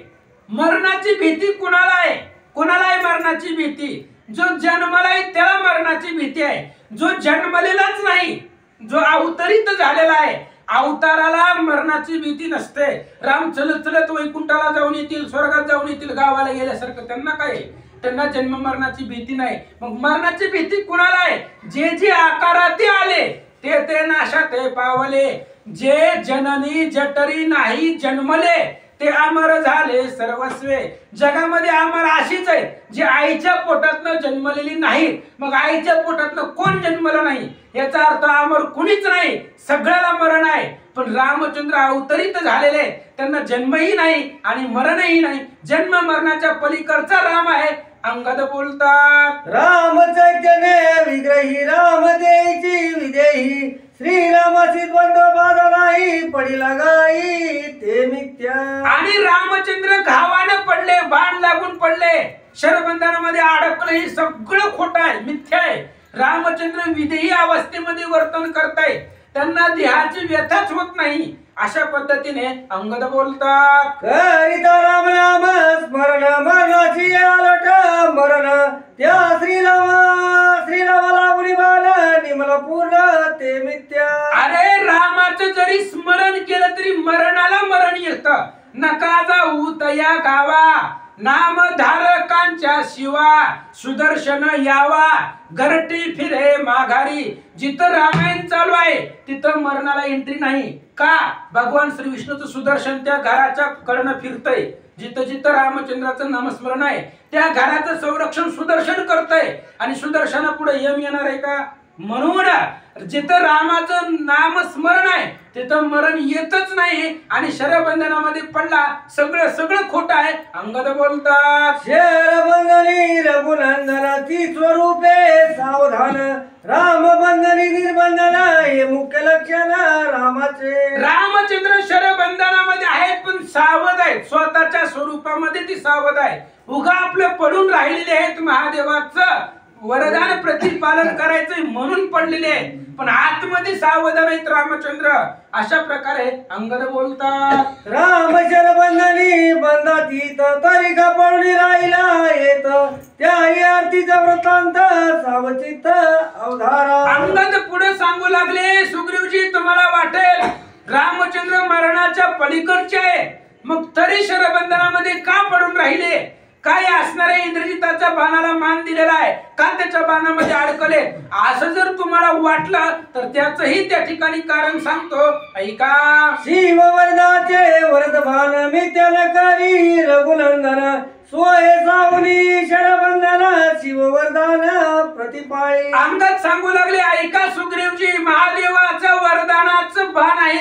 [SPEAKER 1] मरणाची भीती कुणाला आहे? कुणाला आहे मरणाची भीती? जो जन्मला आहे त्याला मरणाची भीती आहे. जो जन्मलेलाच नाही, जो अवतरित झालेला आहे, अवताराला मरणाची भीती नसते. राम चलत चलत वैकुंठाला जाऊन येतील, स्वर्गात जाऊन येतील, गावाला गेल्यासारखं. त्यांना काय? त्यांना जन्म मरणाची भीती नाही. मग मरणाची भीती कुणाला आहे? जे जे आकारात आले ते ते नाशात पावले, जे जननी जठरी नाही जन्मले ते अमर झाले सर्वस्वे. जगामध्ये अमर अशीच आहे जी आईच्या पोटातनं जन्मलेली नाही. मग आईच्या पोटातनं कोण जन्मलं नाही याचा अर्थ अमर कुणीच नाही, सगळ्याला मरण आहे. पण रामचंद्र अवतरित झालेले, त्यांना जन्मही नाही आणि मरणही नाही. जन्म मरणाच्या पलीकडचा राम आहे. अंगद बोलतात,
[SPEAKER 4] राम चैतन्य विग्रही राम देईची विदेही, श्रीरामाची द्वंद्व बाधा नाही पडिला गाई ते मिथ्या.
[SPEAKER 1] आणि रामचंद्र घावाने पडले, बाण लागून पडले, शरबंधनामध्ये अडकले, हे सगळं खोटं आहे, मिथ्या आहे. रामचंद्र विदेही अवस्थेमध्ये वर्तन करताय, त्यांना देहाची व्यथाच होत नाही. अशा पद्धतीने अंगद बोलतात,
[SPEAKER 4] करिता राम नाम स्मरण मरणाची आलट मरण, त्या श्रीरामाला मुनी बाल निमल पूर्ण ते मिथ्या.
[SPEAKER 1] अरे रामाचं जरी स्मरण केलं तरी मरणाला मरण येतं. नका जाऊ तया गावा, नामधारकांच्या शिवा सुदर्शन यावा घरटी फिरे माघारी. जिथं रामायण चालू आहे तिथं मरणाला एंट्री नाही. का? भगवान श्री विष्णूचं सुदर्शन त्या घराच्या कडनं फिरतय. जिथं जिथं रामचंद्राचं नामस्मरण आहे त्या घराचं संरक्षण सुदर्शन करतय. आणि सुदर्शना पुढे यम येणार आहे का? म्हणून जिथं रामाचं नामस्मरण आहे तिथं मरण येतच नाही. आणि शरबंधनामध्ये पडला सगळं खोटं आहे. अंगद बोलतात
[SPEAKER 4] शरबंधनी रघुनंदन ती स्वरूपे सावधान. रामबंधनी निर्बंधन हे मुख्य लक्षण रामाचे.
[SPEAKER 1] रामचंद्र शरबंधनामध्ये आहेत पण सावध आहेत. स्वतःच्या स्वरूपामध्ये ती सावध आहे. उगा आपलं पडून राहिलेले आहेत. महादेवाचं वरदान प्रतिपालन करायचंय म्हणून पडलेले आहे पण आतमध्ये सावधान आहेत रामचंद्र. अशा प्रकारे अंगद बोलतात
[SPEAKER 4] राम शरबंधनी बंधातीत तरी का पडून राहिला येत. त्याही आरतीचा वृत्तांत सावचित अवधारा.
[SPEAKER 1] अंगद पुढे सांगू लागले सुग्रीवजी तुम्हाला वाटेल रामचंद्र मरणाच्या पलीकडचे आहे मग तरी शरबंधनामध्ये का पडून राहिले? काय असणाऱ्या इंद्रजिताच्या बाणाला मान दिलेला आहे का त्याच्या बाणामध्ये अडकले? असं जर तुम्हाला वाटलं तर त्याचंही त्या ठिकाणी कारण सांगतो ऐका.
[SPEAKER 4] शिववर्धाचे वरदभान मी त्याला करी रघुनंदन सोय सावनी शरबंधन शिववर्धन प्रतिपाळी.
[SPEAKER 1] अंगद सांगू लागले ऐका सुग्रीवजी महादेवाचं वरदानाचं बाण आहे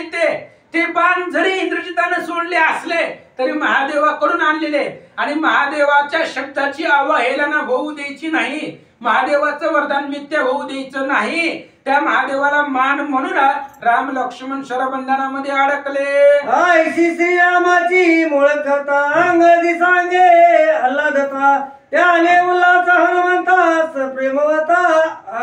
[SPEAKER 1] ते बाण जरी इंद्रजिताने सोडले असले तरी महादेवाकडून आणलेले आणि महादेवाच्या शब्दाची अवहेलना होऊ द्यायची नाही. महादेवाचं वरदान मिथ्या होऊ द्यायचं नाही. त्या महादेवाला मान म्हणून राम लक्ष्मण शरबंधनामध्ये अडकले.
[SPEAKER 4] आयशी श्रीरामाची मूळ कथा अंगदी सांगे आल्हादता. त्याने उल्हास हनुमंतास प्रेमवता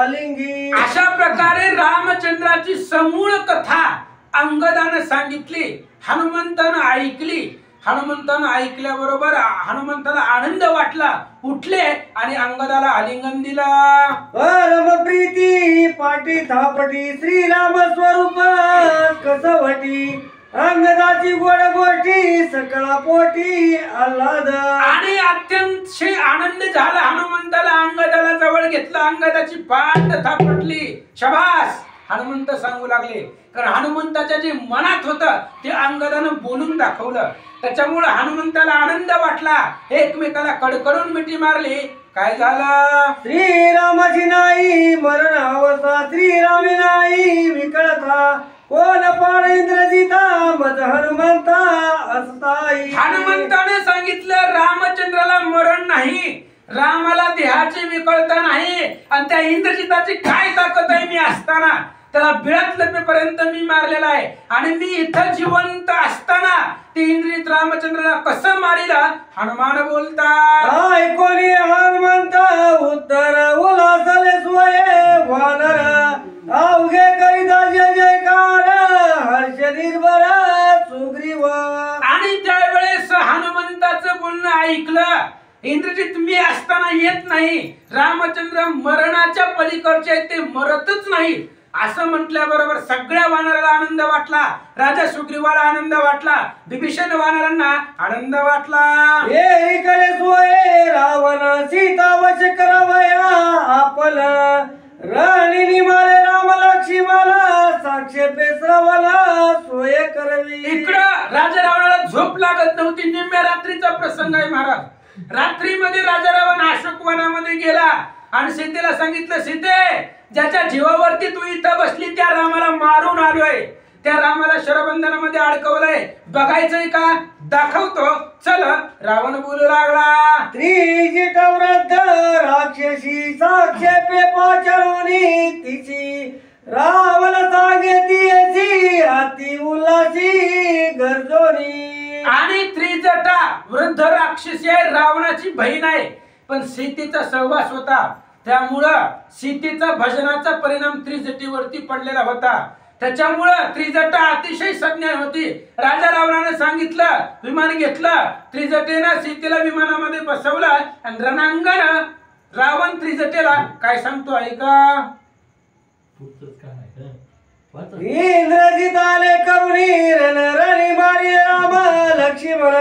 [SPEAKER 4] आलिंगी.
[SPEAKER 1] अशा प्रकारे रामचंद्राची समूळ कथा अंगदानं सांगितली. हनुमंतानं ऐकली. हनुमंतानं ऐकल्याबरोबर हनुमंताला आनंद वाटला. उठले आणि अंगदाला आलिंगन दिला.
[SPEAKER 4] परम प्रीती पाटी थापटी श्रीराम स्वरूप कसवटी. अंगदाची गोड गोष्टी सकळा पोटी आल्हाद.
[SPEAKER 1] आणि अत्यंत आनंद झाला हनुमंताला. अंगदाला जवळ घेतलं. अंगदाची पाठ थापटली. शबास हनुमंत सांगू लागले. कारण हनुमंताच्या जे मनात होतं ते अंगदानं बोलून दाखवलं. त्याच्यामुळे हनुमंताला आनंद वाटला. एकमेकाला कडकडून मिठी मारली. काय झालं?
[SPEAKER 4] श्रीरामाची नाही मरण अवस्था श्रीरामी नाही विकळता. कोण पाण इंद्रजिता मज हनुमंता असताई.
[SPEAKER 1] हनुमंताने सांगितलं रामचंद्राला मरण नाही. रामाला देहाची विकळता नाही. आणि त्या इंद्रजिताची काय ताकद आहे मी असताना त्याला बिळात लपेपर्यंत मी मारलेला आहे. आणि मी इथं जिवंत असताना ते इंद्रजित रामचंद्राला कसं मारिला? हनुमान बोलतात
[SPEAKER 4] कोणी हनुमंत उत्तर उल्हासले सोये वानर. अवघे करिता जय जयकार हर्ष निर्भर सुग्रीव.
[SPEAKER 1] आणि त्यावेळेस हनुमंताचं बोलणं ऐकलं. इंद्रजित मी असताना येत नाही. रामचंद्र मरणाच्या पलीकडचे आहेत ते मरतच नाही असं म्हटल्याबरोबर सगळ्या वानराला आनंद वाटला. राजा सुग्रीवाला आनंद वाटला. विभीषण वानरांना आनंद वाटला.
[SPEAKER 4] एकीकडे सोये रावण सीता वश करावया आपण. राणी निमाले राम लक्ष्मणाला साक्षेपे श्रवला सोय करवी.
[SPEAKER 1] इकडं राजा रावणाला झोप लागत नव्हती. निम्म्या रात्रीचा प्रसंग आहे महाराज. रात्रीमध्ये राजा रावण अशोक वनामध्ये गेला आणि सीतेला सांगितलं सीते ज्याच्या जीवावरती तू इथं बसली त्या रामाला मारून आलोय. त्या रामाला शरबंधनामध्ये अडकवलंय. बघायचंय का? दाखवतो चल. रावण बोलू लागला
[SPEAKER 4] त्रिजटवृद्ध राक्षसी साक्षेपे पाचरुनी तिची. रावण सांगे ती अति उल्हासी गरजोनी.
[SPEAKER 1] आणि त्रिजटा वृद्ध राक्षसी आहे. रावणाची बहीण आहे पण सीतेचा सहवास होता. त्यामुळं सीतेचा भजनाचा परिणाम त्रिजटीवरती पडलेला होता. त्याच्यामुळं त्रिजटा अतिशय सज्ञान होती. राजा रावणाने सांगितलं विमान घेतलं. त्रिजटेनं सीतेला विमानामध्ये बसवलं आणि रणांगण रावण त्रिजटेला काय सांगतो ऐका.
[SPEAKER 4] इंद्रजित आले करुणी रण रणी मारी राम लक्ष्मण.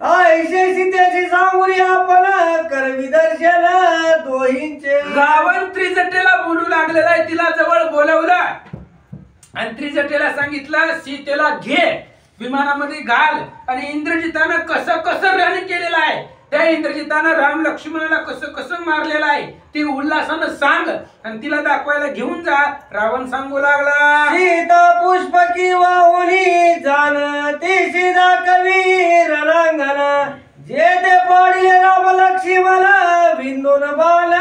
[SPEAKER 4] आईशे सीतेची सांगुरी आपण करवी दर्शन दोहींचे.
[SPEAKER 1] रावण त्रिजटेला बोलू लागलेला आहे, तिला जवळ बोलवलं आणि त्रिजटेला सांगितलं सीतेला घे, विमानामध्ये घाल. आणि इंद्रजितानं कसं कसं रण केलेलं आहे, त्या इंद्रजितानं राम लक्ष्मणाला कसं कसं मारलेलं आहे ते उल्हासानं सांग आणि तिला दाखवायला घेऊन जा. रावण सांगू लागला,
[SPEAKER 4] सीता पुष्पकी वाहुनी जाण ती सीता कवी रणांगण जे ते पाडिले राम लक्ष्मण बिंदून बाल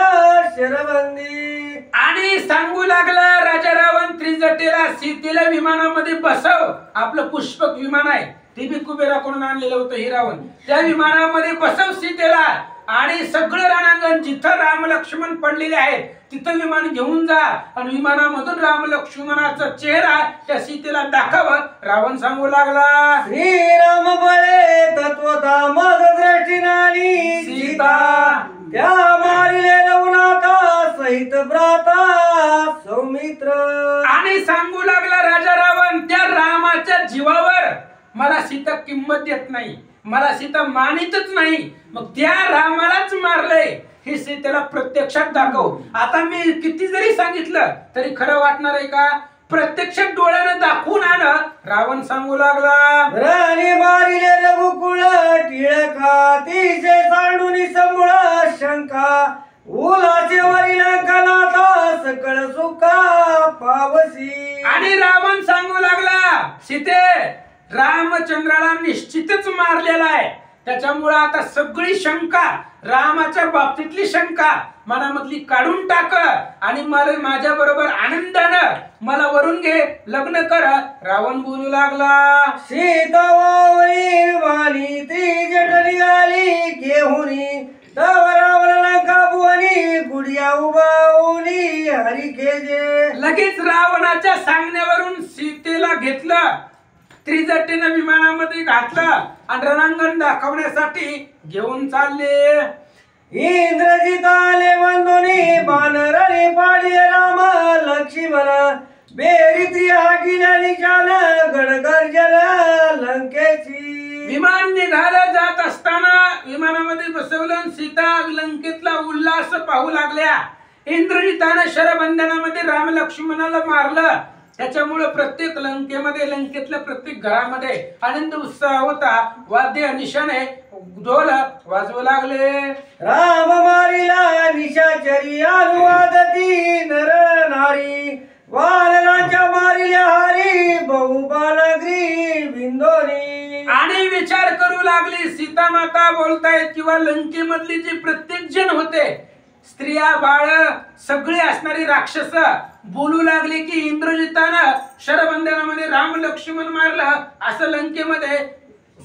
[SPEAKER 4] शरबंदी.
[SPEAKER 1] आणि सांगू लागला राजा रावण त्रिजटेला, सीतेला विमानामध्ये बसव. आपलं पुष्पक विमान आहे, ते बी कुबेराकडून आणलेलं होतं हे रावण. त्या विमानामध्ये बसव सीतेला आणि सगळं रणांगण जिथं राम लक्ष्मण पडलेले आहेत तिथं विमान घेऊन जा आणि विमानामधून राम लक्ष्मणाचा चेहरा त्या सीतेला दाखव. रावण सांगू लागला,
[SPEAKER 4] श्रीराम बळे तत्वता मद दृष्टी नानी सीता त्या मारिले रघुनाथा सहित भ्राता सौमित्र.
[SPEAKER 1] आणि सांगू लागला राजा रावण, त्या रामाच्या जीवावर मला सीता किंमत देत नाही, मला सीता मानितच नाही, मग त्या रामालाच मारलंय हे सीतेला प्रत्यक्षात दाखव. आता मी किती जरी सांगितलं तरी खरं वाटणार आहे का? प्रत्यक्षात डोळ्यानं दाखवून आण. रावण सांगू लागला,
[SPEAKER 4] राणी मारिले रघुकुळ टिळका तिचे सांडून समूळ शंका उलाचे वरील अंकनाथा सकळ सुका पावसी.
[SPEAKER 1] आणि रावण सांगू लागला, सीते रामचंद्राला निश्चितच मारलेला आहे, त्याच्यामुळे आता सगळी शंका रामाच्या बाबतीतली शंका मनामधली काढून टाक आणि मला माझ्या बरोबर आनंदानं मला वरून घे, लग्न कर. रावण बोलू लागला,
[SPEAKER 4] सीता वावरी वाणी ती जटली आली घेऊनी तव रावण लंका भुवनी गुडिया उभावनी हरी खेजे.
[SPEAKER 1] लगेच रावणाच्या सांगण्यावरून सीतेला घेतलं, त्रिजटेनं विमानामध्ये घातलं आणि रणांगण दाखवण्यासाठी घेऊन चालले.
[SPEAKER 4] इंद्रजित आले वंदोनी बानरणी पाडिले राम लक्ष्मण बेरित्री हाकिल्या निशान गडगर्जन लंकेची.
[SPEAKER 1] विमान निघालं, जात असताना विमानामध्ये बसवलं, सीता लंकेतला उल्हास पाहू लागल्या. इंद्रजितानं शरबंधनामध्ये राम लक्ष्मणाला मारलं, त्याच्यामुळे प्रत्येक लंकेतल्या प्रत्येक घरामध्ये आनंद उत्साह होता. वाद्य निशाणे ढोल वाजवू लागले.
[SPEAKER 4] राम मारिला निशाचरी अनुवादती नर नारी वानरांच्या मारिल्या हारी बहुबालग्री बिंदोरी.
[SPEAKER 1] आणि विचार करू लागली, सीता माता बोलतायत किंवा लंकेमधली जी प्रत्येक जण होते, स्त्रिया बाळ सगळे असणारी राक्षस बोलू लागले की इंद्रजितानं शरबंधनामध्ये राम लक्ष्मण मारलं असं लंकेमध्ये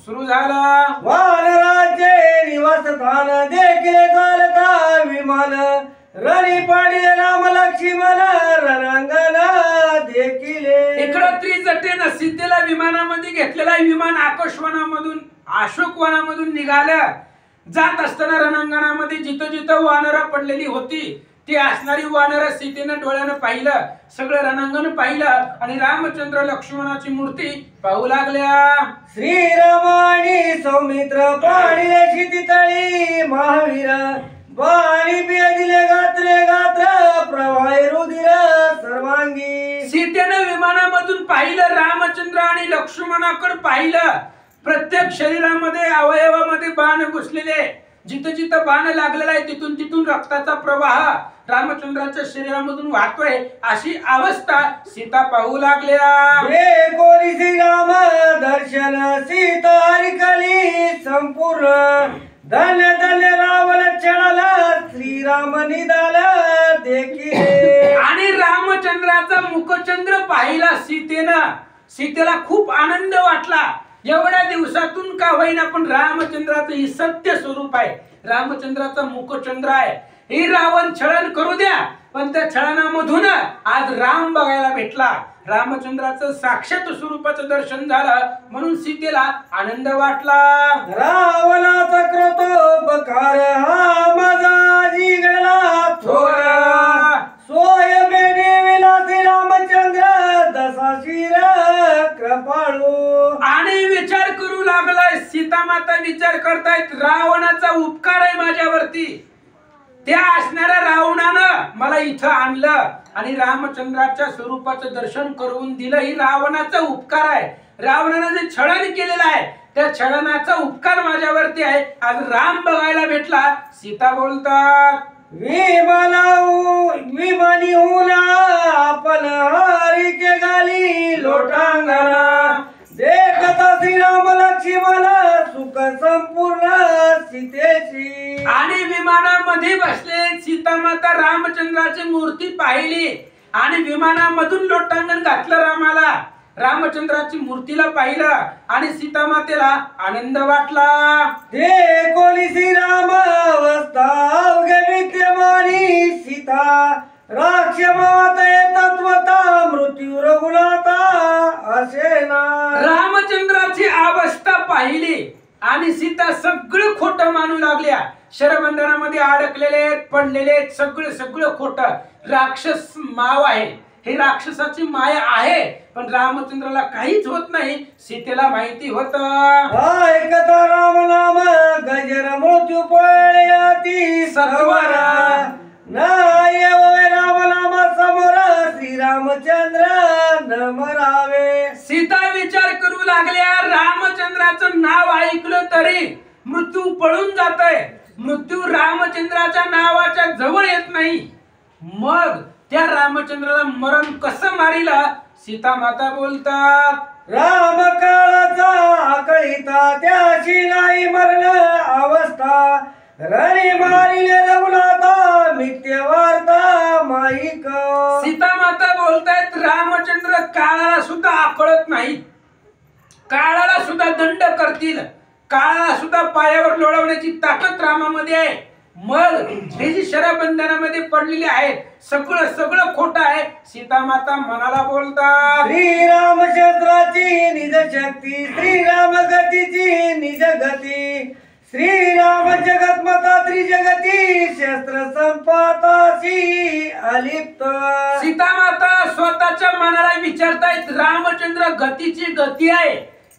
[SPEAKER 1] सुरू झालं.
[SPEAKER 4] वानराचे निवासस्थान देखील चालता विमान रणी पाडिले राम लक्ष्मण रणांगण देखील.
[SPEAKER 1] इकडं त्रिजटेनं सीतेला विमानामध्ये घेतलेला विमान आकाशवनामधून अशोकवनामधून निघालं. जात असताना रणांगणामध्ये जिथं जिथं वानरं पडलेली होती ती असणारी वानरं सीतेनं डोळ्यानं पाहिलं, सगळं रणांगण पाहिलं आणि रामचंद्र लक्ष्मणाची मूर्ती पाहू लागल्या.
[SPEAKER 4] श्रीराम आणि सौमित्र पाडिले क्षितितळी महावीर बाणी दिले गात्रे गात्र प्रवाही रुधिर सर्वांगी.
[SPEAKER 1] सीतेनं विमानामधून पाहिलं, रामचंद्र आणि लक्ष्मणाकडे पाहिलं. प्रत्येक शरीरामध्ये अवयवामध्ये बाण घुसलेले, जिथं जिथं बाण लागलेला आहे तिथून तिथून रक्ताचा प्रवाह रामचंद्राच्या शरीरामधून वाहतोय, अशी अवस्था सीता पाहू लागल्या.
[SPEAKER 4] कोणी श्रीराम दर्शन सीता हरिकली संपूर्ण धन्य धन्य रावण क्षणाला श्रीराम निदाल देखील.
[SPEAKER 1] आणि रामचंद्राचा मुखचंद्र पाहिला सीतेनं. सीतेला खूप आनंद वाटला. एवढ्या दिवसातून का होईना पण रामचंद्राचं ही सत्य स्वरूप आहे, रामचंद्राचा मुखचंद्र आहे. ही रावण छळन करू द्या, पण त्या छळनामधून आज राम बघायला भेटला. रामचंद्राचं साक्षात स्वरूपाचं दर्शन झालं म्हणून सीतेला आनंद वाटला.
[SPEAKER 4] रावणाचा क्रोधोपकार हा माझा जिगला थोर सोय बेने विलासी रामचंद्र दसा शिर कृपाळू.
[SPEAKER 1] आणि विचार करू लागलाय, सीता सीतामाता विचार करतायत रावणाचा उपकार आहे माझ्यावरती, त्या असणाऱ्या रावणानं मला इथं आणलं आणि रामचंद्राच्या स्वरूपाचं दर्शन करून दिलं, ही रावणाचा उपकार आहे. रावणानं जे छळन केलेलं आहे त्या छळनाचा उपकार माझ्यावरती आहे. आज राम बघायला भेटला. सीता बोलतात
[SPEAKER 4] विमानी होना आपण हरी के गाली लोटांगणा देखता श्रीराम लक्ष्मण सुख संपूर्ण सीतेची.
[SPEAKER 1] आणि विमानामध्ये बसले सीतामाता रामचंद्राची मूर्ती पाहिली आणि विमानामधून लोटांगण घातलं रामाला. रामचंद्राची मूर्तीला पाहिलं आणि सीतामातेला आनंद वाटला.
[SPEAKER 4] ते कोणी श्रीराम अवस्था अवघे विद्यमानी सीता राक्षमाते तत्वता मृत्यू रघुनाथा असे ना.
[SPEAKER 1] रामचंद्राची अवस्था पाहिली आणि सीता सगळं खोटं मानू लागल्या. शरबंधनामध्ये अडकलेले पडलेले सगळं सगळं खोटं. राक्षस माव आहे, हे राक्षसाची माया आहे, पण रामचंद्राला काहीच होत नाही. सीतेला माहिती होत.
[SPEAKER 4] ऐकता राम नाम गजर मृत्यू पळयाती सर्वरा नाय राम नाम समोर श्रीरामचंद्र न मरावे.
[SPEAKER 1] सीता विचार करू लागल्या, रामचंद्राचं नाव ऐकलं तरी मृत्यू पळून जातोय. मृत्यू रामचंद्राच्या नावाच्या जवळ येत नाही. मग त्या रामचंद्राला मरण कसं मारिला? सीता माता बोलतात
[SPEAKER 4] राम काळाचा आकळीता त्याची नाही मरण अवस्था रणी मारिले रघुनाथा मित्य वार्ता माईक.
[SPEAKER 1] सीता माता बोलतायत रामचंद्र काळाला सुद्धा आकळत नाही, काळाला सुद्धा दंड करतील, काळाला सुद्धा पायावर लोळवण्याची ताकद रामामध्ये आहे. मग हे जी शरबंधनामध्ये पडलेली आहेत सगळं सगळं खोटं आहे. सीता माता मनाला बोलतात
[SPEAKER 4] श्रीराम क्षेत्राची निज शक्ती श्रीराम गतीची निज गती श्रीराम जगतमाता त्रिजगती शस्त्र संपाताशी अलिप्त.
[SPEAKER 1] सीता माता स्वतःच्या मनाला विचारतायत रामचंद्र गतीची गती आहे,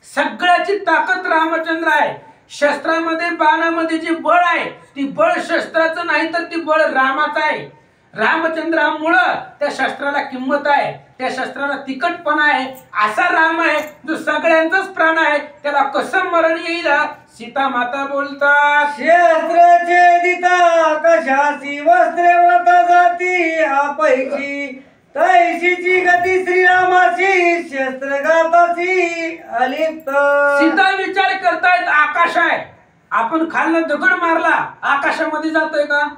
[SPEAKER 1] सगळ्याची ताकद रामचंद्र आहे. शस्त्रामध्ये बाणामध्ये जे बळ आहे ती बळ शस्त्राचं नाही तर ती बळ रामाचं आहे. रामचंद्रामुळं त्या शस्त्राला किंमत आहे, त्या शस्त्राला तिखटपणा आहे. असा राम आहे जो सगळ्यांचाच प्राण आहे, त्याला कसं मरण येईल? सीता माता बोलतात
[SPEAKER 4] शस्त्र छेदिता कशासी वस्त्रे व्रत जाती आपैची तैशीची गती श्रीरामाची शस्त्रघाताची अलिप्त.
[SPEAKER 1] सीता विचार करतायत आकाश आहे, आपण खालनं दगड मारला आकाशामध्ये जातोय का?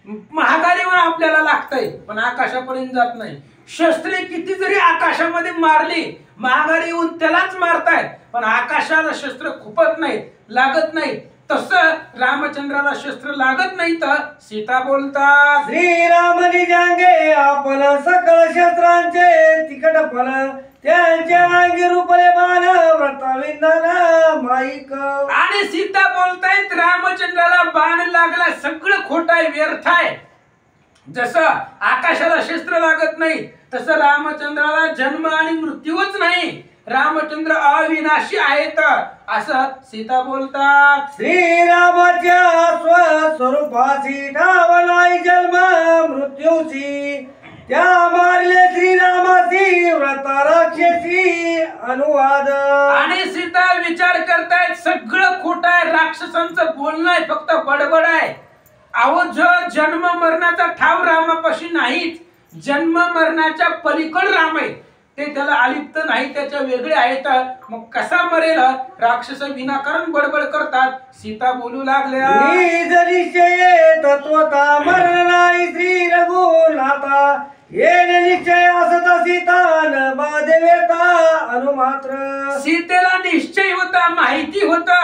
[SPEAKER 1] महागारीवर आपल्याला लागतंय पण आकाशापर्यंत जात नाही. शस्त्रे किती जरी आकाशामध्ये मारली महागारी येऊन त्यालाच मारतायत पण आकाशाला शस्त्र खुपत नाहीत, लागत नाही. तसं रामचंद्राला शस्त्र लागत नाही. तर सीता बोलतात
[SPEAKER 4] श्रीराम निजांगे आपण सकळ शस्त्रांचे तिकटपण त्यांच्या अंगी रूपले बाण व्रतविंदन माईक.
[SPEAKER 1] आणि सीता बोलतायत रामचंद्राला बाण लागला सगळं खोटं आहे, व्यर्थ आहे. जसं आकाशाला शस्त्र लागत नाही तसं रामचंद्राला जन्म आणि मृत्यूच नाही. रामचंद्र अविनाशी आहेत असं सीता बोलतात.
[SPEAKER 4] श्रीरामाच्या स्वस्वरूपाची ठाव नाही जन्म मृत्यूची त्या मारले श्रीरामाची व्रत राक्षसी अनुवाद.
[SPEAKER 1] आणि सीता विचार करतायत सगळं खोटं आहे, राक्षसांचं बोलणं आहे, फक्त बडबड आहे. अहो जो जन्म मरणाचा ठाव रामापाशी नाहीच, जन्म मरणाच्या पलीकड राम आहे, ते त्याला अलिप्त नाही, त्याच्या वेगळे आहेत. मग कसा मरेल? राक्षस विनाकारण बडबड करतात. सीता बोलू लागल्या
[SPEAKER 4] निज निश्चय तत्वता मरण नाही श्री रघुनाथा येणे निश्चय असता सीता न बाधवेता अनुमात्र.
[SPEAKER 1] सीतेला निश्चय होता, माहिती होता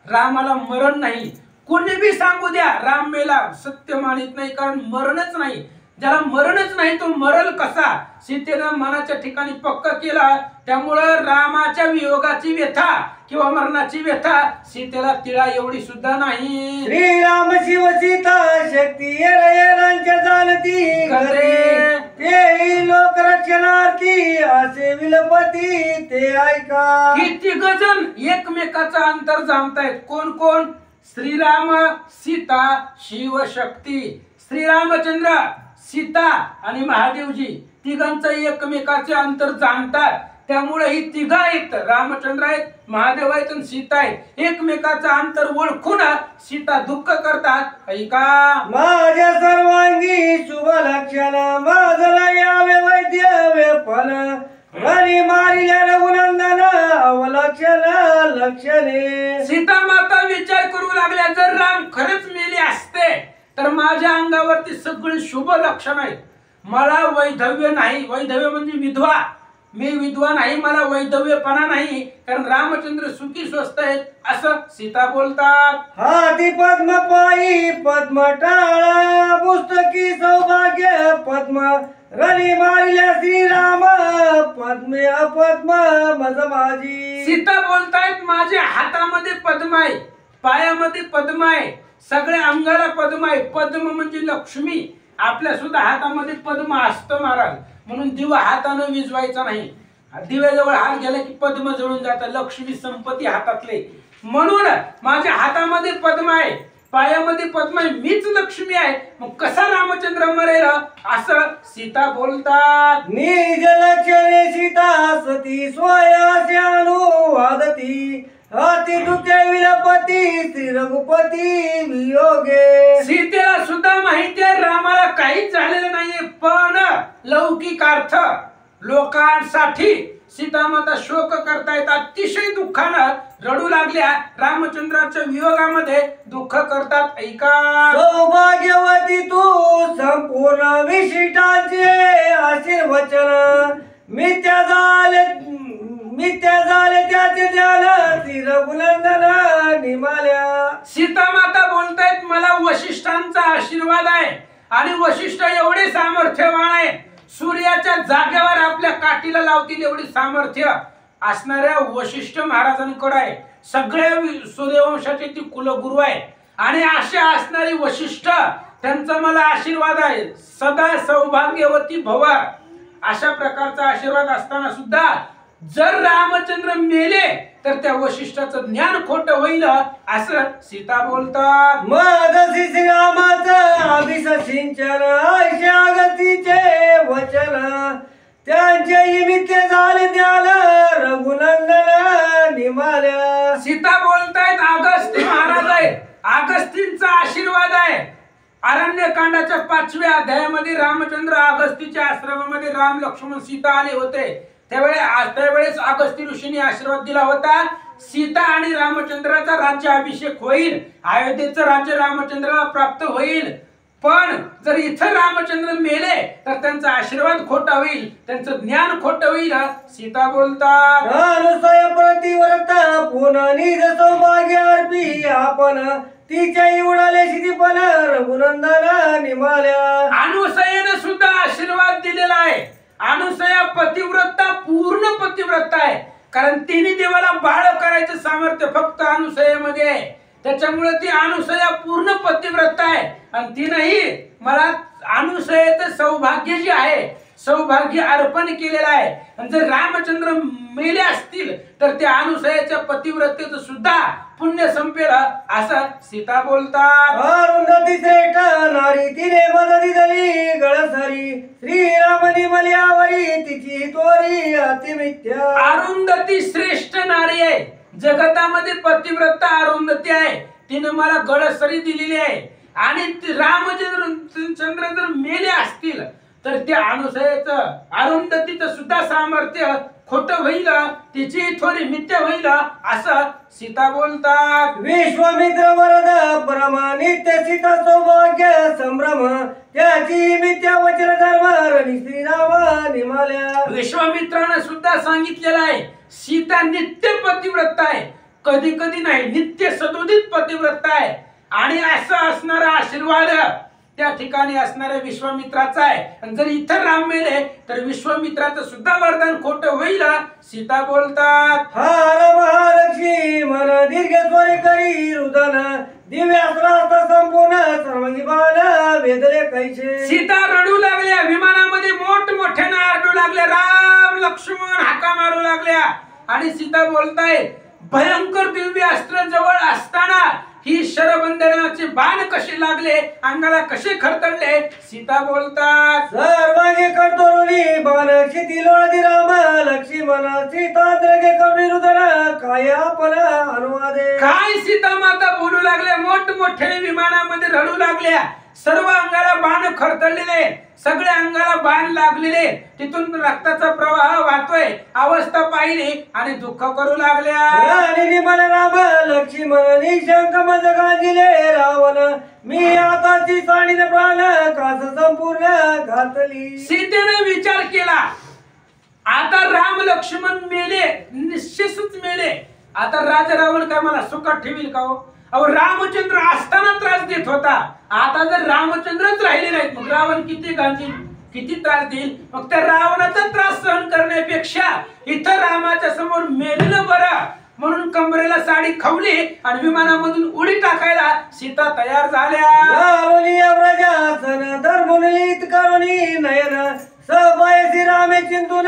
[SPEAKER 1] रामाला मरण नाही. कोणी बी सांगू द्या राम मेला, सत्य मानित नाही, कारण मरणच नाही. ज्याला मरणच नाही तो मरल कसा? सीतेनं मनाच्या ठिकाणी पक्क केला. त्यामुळं रामाच्या वियोगाची व्यथा किंवा मरणाची व्यथा सीतेला तिळा एवढी सुद्धा नाही.
[SPEAKER 4] श्रीराम शिव सीता शक्ती येरांच्या जाणती घरे तेही लोक रक्षणार्थी असे विलपती ते ऐका.
[SPEAKER 1] ही तिघजण एकमेकाचं अंतर जाणतायत. कोण कोण? श्रीराम, सीता, शिवशक्ती. श्रीरामचंद्र, सीता आणि महादेवजी तिघांचं एकमेकाचे अंतर जाणतात. त्यामुळे ही तिघ आहेत, रामचंद्र आहेत, महादेव आहेत आणि सीता आहेत. एकमेकाचं अंतर ओळखून सीता दुःख करतात. ऐका,
[SPEAKER 4] माझ्या सर्वांगी शुभ लक्षण माझला यावे वैद्य फल घरी मारिल्या रघुनंदन अवलक्षण लक्षणे.
[SPEAKER 1] सीता माता विचार करू लागल्या, जर राम खरंच मेले असते तर माझ्या अंगावरती सगळी शुभ लक्षण आहेत. मला वैधव्य नाही. वैधव्य म्हणजे विधवा. मी विधवा नाही, मला वैधव्यपणा नाही, कारण रामचंद्र सुखी स्वस्त आहेत असं सीता बोलतात.
[SPEAKER 4] हाती पद्म पायी पद्म टाळा पुस्तकी सौभाग्य पद्म रणी मारिल्या श्रीराम पद्मे अपद्म मज माझी.
[SPEAKER 1] सीता बोलतायत, माझ्या हातामध्ये पद्म आहे, पायामध्ये पद्म आहे, सगळ्या अंगाला पद्म आहे. पद्म म्हणजे लक्ष्मी. आपल्या सुद्धा हातामध्ये पद्म असतं महाराज, म्हणून दिवा हातानं विजवायचा नाही. दिव्याजवळ हात गेला की पद्म जळून जातं. लक्ष्मी संपत्ती हातातले. म्हणून माझ्या हातामध्ये पद्म आहे, पायामध्ये पद्म आहे, मीच लक्ष्मी आहे. मग कसा रामचंद्र मरेल असं सीता बोलतात.
[SPEAKER 4] निज लक्षणे सीता सती स्वयासे अनुवादती हाती दुखे विलपती श्री रघुपती वियोगे.
[SPEAKER 1] सीतेला सुद्धा माहिती आहे रामाला काहीच झालेलं नाहीये, पण लौकिकार्थ लोकांसाठी सीतामाता शोक करतायत. अतिशय दुःखानं रडू लागल्या. रामचंद्राच्या वियोगामध्ये दुःख करतात. ऐका,
[SPEAKER 4] सौभाग्यवती तू संपूर्ण विशिष्टांचे आशीर्वचन मिथ्या झाले त्याचे ज्ञान श्री रघुनंदन निमाल्या.
[SPEAKER 1] सीता माता बोलतायत, मला वशिष्ठांचा आशीर्वाद आहे आणि वशिष्ठ एवढे सामर्थ्यवान आहे, सूर्याच्या जागेवर आपल्या काठीला लावतील एवढी सामर्थ्य असणाऱ्या वशिष्ठ महाराजांकडे आहे. सगळ्या सूर्यवंशाचे ती कुलगुरु आहे आणि अशा असणारी वशिष्ठ त्यांचा मला आशीर्वाद आहे. सदा सौभाग्यवती भव अशा प्रकारचा आशीर्वाद असताना सुद्धा जर रामचंद्र मेले तर त्या वशिष्ठाचं ज्ञान खोट होईल असं सीता बोलतात.
[SPEAKER 4] मदसी श्रीरामाचं अभिषिंचन ऐशा अगतीचे वचन त्यांचे मिथ्य झाले ज्ञान रघुनंदन निमाल्या.
[SPEAKER 1] सीता बोलतायत, अगस्ती महाराज आहे, अगस्तींचा आशीर्वाद आहे. अरण्यकांडाच्या 5व्या अध्यायामध्ये रामचंद्र अगस्तीच्या आश्रमामध्ये राम लक्ष्मण सीता आले होते. त्यावेळेस अगस्ती ऋषींनी आशीर्वाद दिला होता, सीता आणि रामचंद्राचा राज्याभिषेक होईल, अयोध्येचं राज्य रामचंद्राला प्राप्त होईल. पण जर इथं रामचंद्र मेले तर त्यांचा आशीर्वाद खोटा होईल, त्यांचं ज्ञान खोट होईल. सीता बोलतात,
[SPEAKER 4] अनुसय प्रतिव्रत पुन्हा निज सौभाग्य अर्पी आपण तिच्या उडाले शिदीपण रघुनंदन निमाल्या.
[SPEAKER 1] अनुसयेने सुद्धा आशीर्वाद दिलेला आहे. अनुसया पतिव्रता, पूर्ण पतिव्रता आहे, कारण तिने देवाला बाळ करायचं सामर्थ्य फक्त अनुसयेमध्ये आहे. त्याच्यामुळे ती अनुसया पूर्ण पतिव्रता आहे आणि तिनेही मला अनुसयेचं सौभाग्य जे आहे सौभाग्य अर्पण केलेलं आहे. आणि जर रामचंद्र मेले असतील तर त्या अनुसयाच्या पतिव्रतेचं सुद्धा पुण्य संपेल असं सीता बोलतात.
[SPEAKER 4] अरुंधती श्रेष्ठ नारी तिने मदती दिली गळसरी श्रीराम निमल्यावरी तिची तोरी अतिमिथ्या. अरुंधती
[SPEAKER 1] श्रेष्ठ नारी आहे, जगतामध्ये पतिव्रता अरुंधती आहे. तिने मला गळसरी दिलेली आहे आणि रामचंद्र जर मेले असतील तर त्या अनुसयाचं अरुंधतीचं सुद्धा सामर्थ्य खोट होईल, तिची थोडी मिथ्या होईल असं सीता बोलतात.
[SPEAKER 4] विश्वामित्र वरद परमानित्य सीता सौभाग्य संभ्रम त्याची मिथ्या वचन धर्म रणी श्रीराम निमाल्या.
[SPEAKER 1] विश्वामित्रानं सुद्धा सांगितलेलं आहे सीता नित्य पतिव्रता आहे, कधी कधी नाही, नित्य सदोदित पतिव्रता आहे. आणि असं असणारा आशीर्वाद त्या ठिकाणी असणाऱ्या विश्वामित्राचा आहे. आणि जर इथं राम मेले तर विश्वामित्राचं सुद्धा वरदान खोट होईल. सीता बोलतात,
[SPEAKER 4] हार महालक्ष्मी मन दीर्घ स्वरे करी रुदन दिव्यास्त्र संपूर्ण सर्वांगी बाल वेदले कैसे.
[SPEAKER 1] सीता रडू लागल्या, विमानामध्ये मोठमोठ्यानं आरडू लागल्या, लागल्या आणि सीता बोलताय भयंकर दिव्य अस्त्र जवळ असताना ही शरबंधनाचे बाण कसे लागले, अंगाला कसे खरतडले. सीता बोलतात
[SPEAKER 4] सर्वांगे कटोरुनी बाण क्षिती लोळती राम लक्ष्मण सीता द्रगे करुणी रुदन काय आपण अनुवादे.
[SPEAKER 1] काय सीता माता बोलू लागल्या, मोठमोठ्या विमानामध्ये रडू लागल्या. सर्व अंगाला बाण खरतडलेले, सगळ्या अंगाला बाण लागलेले, तिथून रक्ताचा प्रवाह वाहतोय. अवस्था पाहिली आणि दुःख करू लागल्या.
[SPEAKER 4] आणि मला राम लक्ष्मण निशंक मज गांजिले रावण मी आताची साडीने प्राण कास संपूर्ण घातली.
[SPEAKER 1] सीतेने विचार केला आता राम लक्ष्मण मेले, निश्चितच मेले. आता राजा रावण काय मला सुखात ठेवील का हो? अहो रामचंद्र असताना त्रास देत होता, आता जर रामचंद्रच राहिले नाहीत मग रावण किती गांजील, किती त्रास देईल. मग त्या रावणाचा त्रास सहन करण्यापेक्षा इथं रामाच्या समोर मेलेलं बरं. म्हणून कमरेला साडी खवली आणि विमानामधून उडी टाकायला सीता तयार झाल्या.
[SPEAKER 4] व्रजासन धर्मलित करुणी नयन सबायसी रामे चिंतून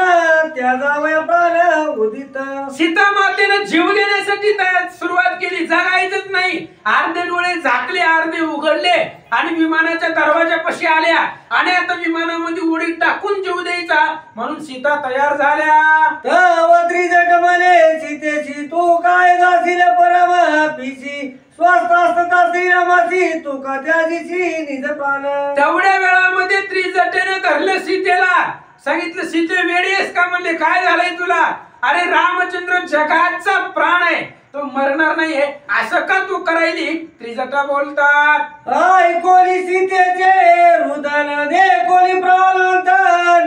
[SPEAKER 4] त्या जावया प्राण उदित.
[SPEAKER 1] सीता मातेनं जीव देण्यासाठी सुरुवात केली, जगायचंच नाही. अर्धे डोळे झाकले, अर्धे उघडले आणि विमानाच्या दरवाजापाशी आल्या आणि आता विमानामध्ये उडी टाकून जीव द्यायचा म्हणून सीता तयार झाल्या.
[SPEAKER 4] तवत्री जगमले सीतेशी तू काय जाशील परम पिशी स्वस्त असता श्रीरामाची तू का त्याची निज प्राण.
[SPEAKER 1] तेवढ्या वेळामध्ये त्रिजटेने धरलं सीतेला, सांगितलं सीते वेडी आहेस का? म्हणले काय झालंय तुला? अरे रामचंद्र जगाचा प्राण आहे, तो मरणार नाहीये, असं का तू करायली? त्रिजटा बोलतात
[SPEAKER 4] आय कोणी सीतेचे रुदन दे कोणी प्राणांत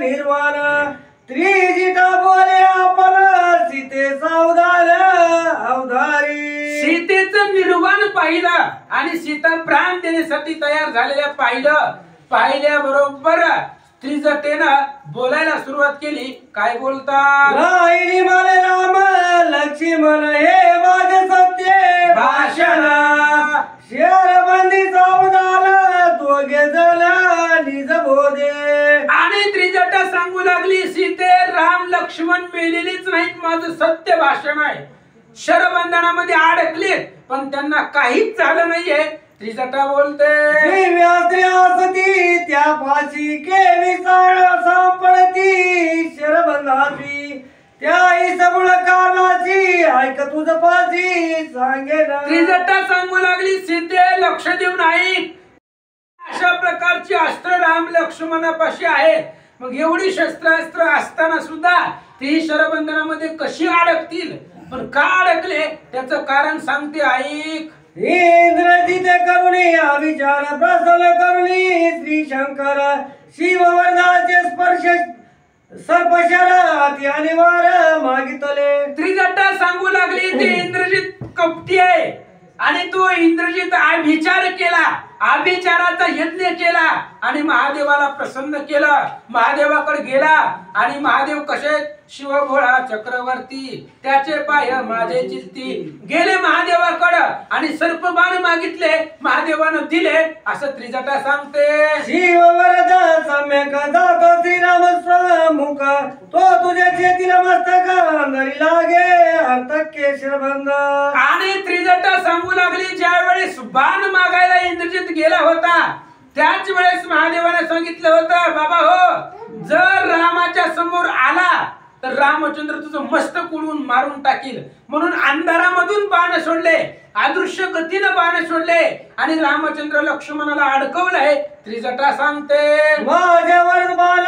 [SPEAKER 4] निर्वाण त्रिजिटा बोले आपण सीते सावधान अवधारी.
[SPEAKER 1] सीतेचं निर्वाण पाहिलं आणि सीता प्राण देण्यासाठी तयार झालेल्या पाहिल्या बरोबर त्रिजटेनं बोलायला सुरुवात केली. काय बोलतात?
[SPEAKER 4] राहिली मला राम लक्ष्मण हे माझे सत्य भाषण शेरबंदी सावधान दोघे जण निज बोधे.
[SPEAKER 1] आणि त्रिजटा सांगू लागली सीते राम लक्ष्मण मेलेलीच नाहीत, माझं सत्य भाषण आहे. शरबंधनामध्ये अडकलेत पण त्यांना काहीच झालं नाहीये. त्रिजटा बोलते
[SPEAKER 4] असती त्या फाशी केवी सापडती शरबंधाची त्या सबुळ कारणाची ऐक तुझं फाशी सांगे.
[SPEAKER 1] त्रिजटा सांगू लागली सीते लक्ष देऊन ऐक, अशा प्रकारची अस्त्र राम लक्ष्मणापाशी आहेत. मग एवढी शस्त्रास्त्र असताना सुद्धा ती शरबंधनामध्ये कशी अडकतील? पण का अडकले त्याचं कारण सांगते, ऐक.
[SPEAKER 4] इंद्रजित करुणी विचार प्रसन्न करुणी श्री शंकर शिववर्धाचे स्पर्श सर्पशर आणि वार मागितले.
[SPEAKER 1] त्रिजटा सांगू लागली ते इंद्रजित कपटी आहे आणि तो इंद्रजित अभिचार केला, अभिचाराचा यज्ञ केला आणि महादेवाला प्रसन्न केलं. महादेवाकडे गेला आणि महादेव कसे शिवभोळा चक्रवर्ती त्याचे पाय माझे चित्ती गेले महादेवाकडे आणि सर्पबाण मागितले, महादेवानं दिले असं त्रिजटा सांगते.
[SPEAKER 4] शिववरद सम्यक जात श्रीराम मुख तो तुझ्या चेतीला मस्तक अंधारी लागे अर्थ केशरबंध.
[SPEAKER 1] आणि त्रिजटा सांगू लागली ज्या वेळेस बाण मागायला इंद्रजित गेला होता त्याच वेळेस महादेवाने सांगितलं होतं बाबा हो जर रामाच्या समोर आला तर रामचंद्र तुझं मस्तक उडवून मारून टाकील. म्हणून अंधारामधून बाण सोडले, अदृश्य गतीनं बाण सोडले आणि रामचंद्र लक्ष्मणाला अडकवलंय. त्रिजटा सांगते
[SPEAKER 4] माझ्यावर बाण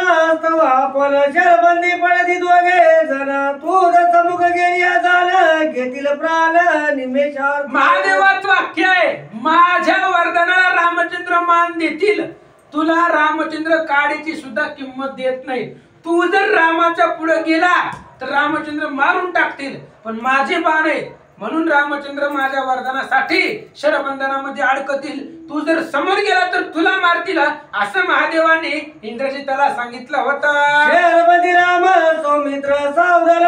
[SPEAKER 4] आपण शरबंदी पडती दोघे जण तू समुख गेली झालं घेतील प्राण निमेषात.
[SPEAKER 1] महादेवाचं वाक्य आहे माझ्या वरदानाला रामचंद्र मान देतील, तुला रामचंद्र काडीची सुद्धा किंमत देत नाही. तू जर रामाच्या पुढे गेला तर रामचंद्र मारून टाकतील, पण माझे बाण आहेत म्हणून रामचंद्र माझ्या वरदानासाठी शरबंधनामध्ये अडकतील. तू जर समोर गेला तर तुला मारतील असं महादेवाने इंद्रजिताला सांगितलं होतं.
[SPEAKER 4] शरबंदी राम सौमित्र सावधान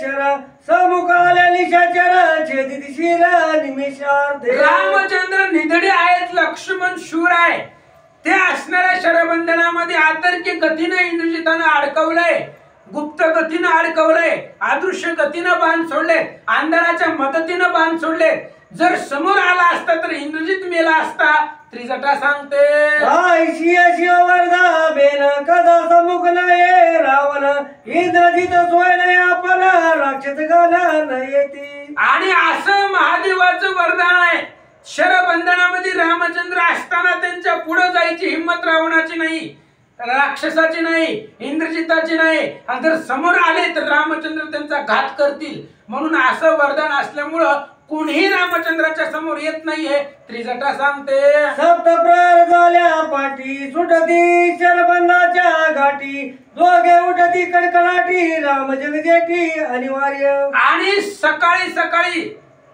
[SPEAKER 4] शर समुख आल्या निशाचर छेदिशील निमेषात.
[SPEAKER 1] रामचंद्र निधडे आहेत, लक्ष्मण शूर आहे. ते असणाऱ्या शरबंधनामध्ये आतर्क्य गतीने इंद्रजितानं अडकवलंय गुप्त गतीनं अडकवलंय, अदृश्य गतीनं बाण सोडले, अंधाराच्या मदतीनं बाण सोडले. जर समोर आला असता तर इंद्रजित मेला असता. त्रिजटा सांगते
[SPEAKER 4] शिव वरदा बेन कदा समुख नये रावण इंद्रजित सोय आपण राक्षस घालन येती.
[SPEAKER 1] आणि असं महादेवाचं वरदान आहे. शरबंधनामध्ये रामचंद्र असताना त्यांच्या पुढे जायची हिंमत रावणाची नाही, राक्षसाची नाही, इंद्रजिताची नाही. आणि जर समोर आले तर रामचंद्र त्यांचा घात करतील. म्हणून असं वरदान असल्यामुळं कोणीही रामचंद्राच्या समोर येत नाहीये. त्रिजटा सांगते
[SPEAKER 4] सप्तप्रहर झाल्या पाठी सुटती शरबंधाच्या घाटी दोघे उठती कडकडाटी राम जगजेठी अनिवार्य.
[SPEAKER 1] आणि सकाळी सकाळी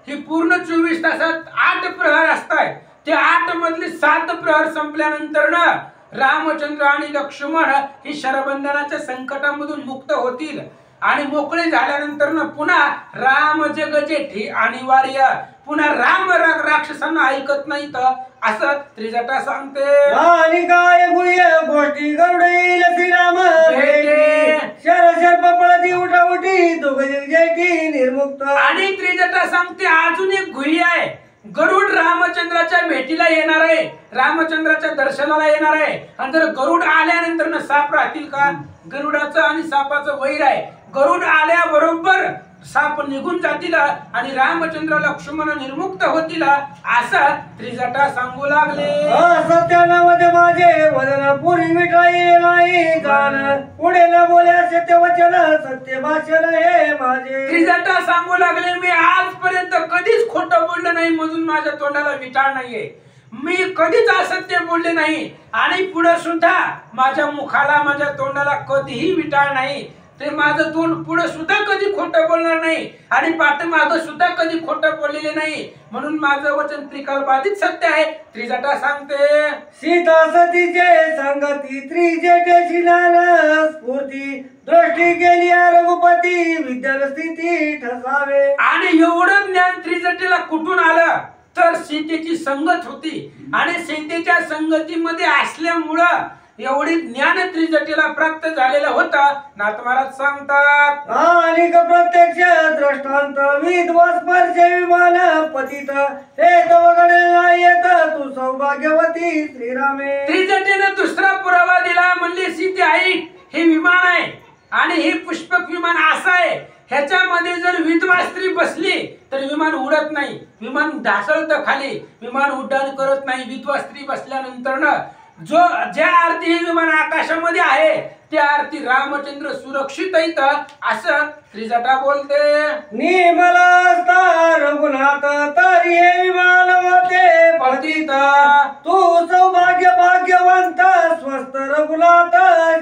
[SPEAKER 1] ही पूर्ण 24 तासात 8 प्रहर असतात. ते 8 मधले 7 प्रहर संपल्यानंतर ना रामचंद्र आणि लक्ष्मण ही शरबंधनाच्या संकटामधून मुक्त होतील. आणि मोकळे झाल्यानंतर ना पुन्हा राम जग जेठी अनिवार्य. पुन्हा राम राक्षसांना ऐकत नाही तर असं त्रिजटा सांगते.
[SPEAKER 4] आणि काय गुह्य गोष्टी गरुडील श्रीराम भेटे शर शर्प पळती उठा उठी दोघ जेठी निर्मुक्त.
[SPEAKER 1] आणि त्रिजटा सांगते अजून एक गुह्य आहे. गरुड रामचंद्राच्या भेटीला येणार आहे, रामचंद्राच्या दर्शनाला येणार आहे. आणि जर गरुड आल्यानंतर ना साप राहतील का? गरुडाचं आणि सापाचं वैर आहे. गरुड आल्याबरोबर साप निघून जातील आणि रामचंद्र लक्ष्मण निर्मुक्त होतील असं त्रिजटा सांगू लागले.
[SPEAKER 4] सत्यानामध्ये माझे वदन पुरी मिठाई नाही जाण पुढे न बोल्या सत्य वचन सत्य भाषण हे माझे.
[SPEAKER 1] त्रिजटा सांगू लागले मी आजपर्यंत कधीच खोटं बोललं नाही म्हणून माझ्या तोंडाला विटाळ नाहीये. मी कधीच असत्य बोलले नाही आणि पुढे सुद्धा माझ्या मुखाला माझ्या तोंडाला कधीही विटाळ नाही. ते माझं तोंड पुढे सुद्धा कधी खोटं बोलणार नाही आणि पाठीमागं सुद्धा कधी खोटं बोललेले नाही. म्हणून माझं वचन त्रिकालबाधित सत्य आहे. त्रिजटा सांगते
[SPEAKER 4] सीता सतीचे संगती त्रिजटेची नाना स्फूर्ती दृष्टी गेली रघुपती विद्यान स्थिती ठसावे.
[SPEAKER 1] आणि एवढं ज्ञान त्रिजटेला कुठून आलं तर सीतेची संगत होती आणि सीतेच्या संगतीमध्ये असल्यामुळं एवढी ज्ञान त्रिजटेला प्राप्त झालेलं होतं. नाथ महाराज सांगतात
[SPEAKER 4] आणि प्रत्यक्ष दृष्टांत विद्वास स्पर्श विमान पतित ते तवगडे येत तू सौभाग्यवती श्रीरामे.
[SPEAKER 1] त्रिजटेने दुसरा पुरावा दिला. म्हणले सीते आई हे विमान आहे आणि हे पुष्पक विमान असं आहे. ह्याच्यामध्ये जर विधवा स्त्री बसली तर विमान उडत नाही, विमान ढासळतं खाली, विमान उड्डाण करत नाही. विधवा स्त्री बसल्यानंतर ना ज्या आरती हे विमान आकाशामध्ये आहे त्या आरती रामचंद्र सुरक्षित आहेत असं त्रिजटा बोलते.
[SPEAKER 4] निर्मला रघुनाथ तरी हे विमान होते पतित तू सौभाग्य भाग्यवंत स्वस्त रघुनाथ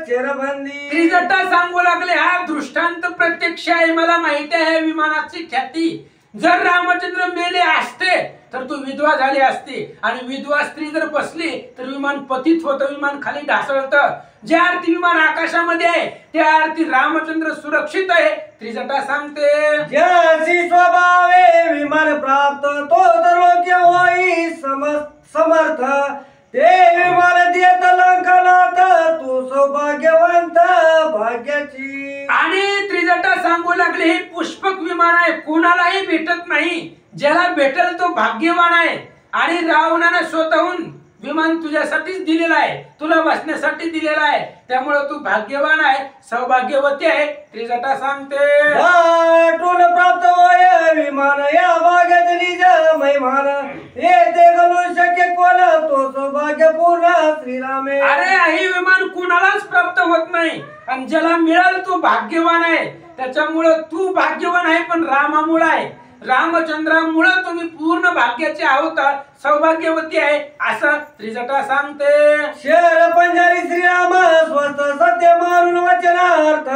[SPEAKER 4] चिरबंदी.
[SPEAKER 1] त्रिजटा सांगू लागले हा दृष्टांत प्रत्यक्ष आहे. मला माहिती आहे विमानाची ख्याती. जर रामचंद्र मेले असते तर तू विधवा झाली असती आणि विधवा स्त्री जर बसली तर विमान पतित होतं, विमान खाली ढासळतं. ज्या आरती विमान आकाशामध्ये आहे त्या आरती रामचंद्र सुरक्षित आहे. त्रिजटा सांगते
[SPEAKER 4] ज्याची स्वभावे विमान प्राप्त तो तर लोक्य होई समर्थ ते विमान देत लंकनाथ तू सौभाग्यवंत भाग्याची.
[SPEAKER 1] आणि त्रिजटा सांगू लागले हे पुष्पक विमान आहे, कोणालाही भेटत नाही. ज्याला भेटल तो भाग्यवान आहे. आणि रावणाने स्वतःहून विमान तुझ्यासाठीच दिलेला आहे, तुला बसण्यासाठी दिलेला आहे. त्यामुळे तू भाग्यवान आहे, सौभाग्यवती आहे. त्रिजटा सांगते
[SPEAKER 4] वाटून प्राप्त होय विमान या भाग्यात निज महिमान येते गणू शक्य कोण तो सौभाग्यपूर्ण श्रीरामे.
[SPEAKER 1] अरे हे विमान कुणालाच प्राप्त होत नाही आणि ज्याला मिळाल तो भाग्यवान आहे. त्याच्यामुळं तू भाग्यवान आहे पण रामामुळे आहे. रामचंद्रामुळे तुम्ही पूर्ण भाग्याचे आहोत, सौभाग्यवती आहे असं त्रिजटा सांगते.
[SPEAKER 4] शर पंजारी श्रीराम स्वस्त सत्य मारून वचनार्थ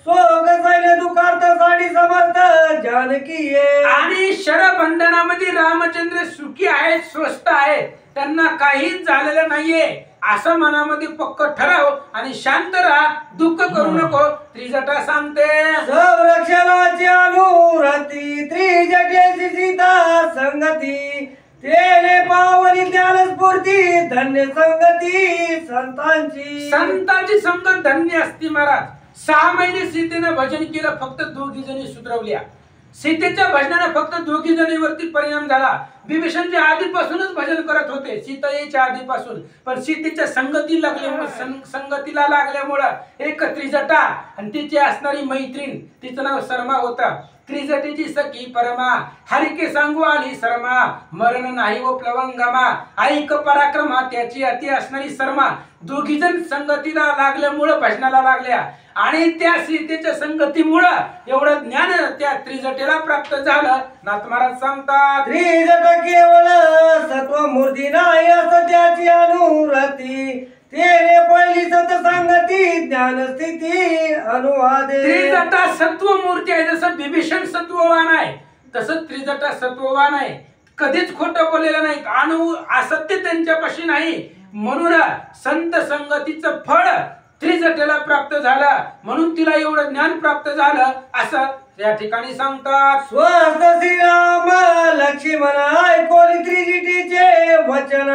[SPEAKER 4] सोग सैन्य दुखार्थ साडी समर्थ जानकी.
[SPEAKER 1] आणि शरबंधनामध्ये रामचंद्र सुखी आहेत, स्वस्त आहेत, त्यांना काहीच झालेलं नाहीये असं मनामध्ये पक्क ठराव आणि शांत राहा, दुःख करू नको. त्रिजटा सांगते
[SPEAKER 4] संरक्षणाची अनुरती त्रिजटेची सीता संगती तेने पावनी ज्ञान स्फूर्ती धन्य संगती संतांची.
[SPEAKER 1] संतांची संगत धन्य असती महाराज. 6 महिने सीतेनं भजन केलं, फक्त 2 जणी सुधरवल्या. सीतेच्या भजनाने फक्त 2 जणीवरती परिणाम झाला. विभीषण जे आधीपासूनच भजन करत होते सीता यायच्या आधीपासून, पण सीतेच्या संगतीला लागल्यामुळं एक त्रिजटा आणि तिची असणारी मैत्रीण, तिचं नाव शर्मा होतं. त्रिजटेची सखी परमा, हरिके सांगू आली शर्मा, मरण नाही व प्लवंगमा, ऐक पराक्रमा त्याची अति असणारी शर्मा. 2 जण संगतीला लागल्यामुळं भजनाला लागल्या आणि त्या सीतेच्या संगतीमुळं एवढं ज्ञान त्या त्रिजटेला प्राप्त झालं. नाथ महाराज सांगतात,
[SPEAKER 4] त्रिजट केवळ सत्व मूर्ती नाही असं त्याची अनुरती, तेरे पहिली सत सांगती ज्ञान स्थिती अनुवाद.
[SPEAKER 1] त्रिजटा सत्व मूर्ती आहे. जसं विभीषण सत्ववान आहे तसं त्रिजटा सत्ववान आहे. कधीच खोटं बोललेलं नाही, अनु असत्य त्यांच्यापाशी नाही. म्हणून संत संगतीचं फळ त्रिजटेला प्राप्त झालं, म्हणून तिला एवढं ज्ञान प्राप्त झालं असं या ठिकाणी सांगतात.
[SPEAKER 4] स्वस्त श्रीराम लक्ष्मण ऐकोली त्रिजटीचे वचन,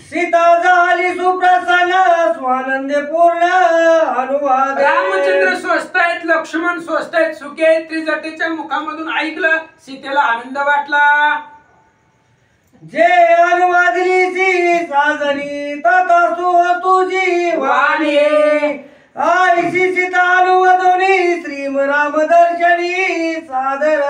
[SPEAKER 4] सीता झाली सुप्रसन्न स्वानंद पूर्ण अनुवाद.
[SPEAKER 1] रामचंद्र स्वस्त आहेत, लक्ष्मण स्वस्त आहेत, सुखी आहेत. त्रिजटेच्या मुखामधून ऐकलं, सीतेला आनंद वाटला.
[SPEAKER 4] जे अनुवादिली साजनी तथासु तुझी वाणी, आईशी सीता अनुवादोनी श्रीम राम दर्शनी सादर.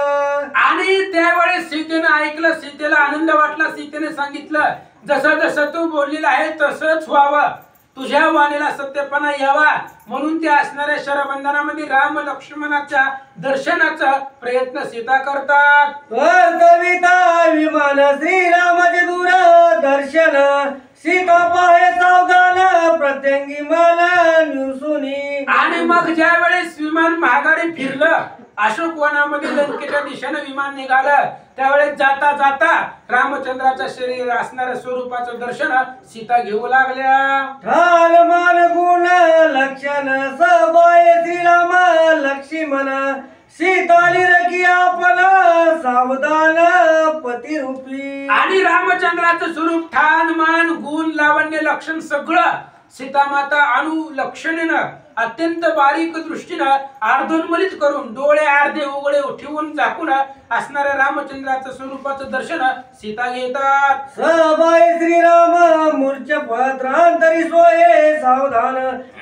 [SPEAKER 1] आणि त्यावेळेस सीतेने ऐकलं, सीतेला आनंद वाटला. सीतेने सांगितलं, जसं जसं तू बोललेलं आहे तसंच व्हावं, तुझ्या वाणीला सत्यपणा यावा, म्हणून त्या असणाऱ्या शरबंधनामध्ये राम लक्ष्मणाच्या दर्शनाचा प्रयत्न सीता करतात.
[SPEAKER 4] कविता विमान श्रीरामाचे दूर दर्शन, सीता पाहे सावधान प्रत्यंगी मला निवसुनी.
[SPEAKER 1] आणि मग ज्या वेळेस विमान महागारी फिरलं, अशोक वनामध्ये लंकेच्या दिशेने विमान निघालं, त्यावेळेस जाता जाता रामचंद्राच्या शरीर असणाऱ्या स्वरूपाचं दर्शन सीता घेऊ लागल्या.
[SPEAKER 4] ठाल मान गुण लक्षण सबाय श्रीराम लक्ष्मण, सीताली रकी आपला सावधान पतिरूपी.
[SPEAKER 1] आणि रामचंद्राचं स्वरूप ठाण मान गुण लावण्य लक्षण सगळं सीतामाता अनुलक्षणेनं अत्यंत बारीक दृष्टीनं अर्धोन्मलित करून डोळे अर्धे उघडे ठेवून झाकून असणाऱ्या रामचंद्राचं स्वरूपाचं दर्शन सीता घेतात.
[SPEAKER 4] सबाय श्रीराम मूर्छ पत्रांतरी सोये सावधान,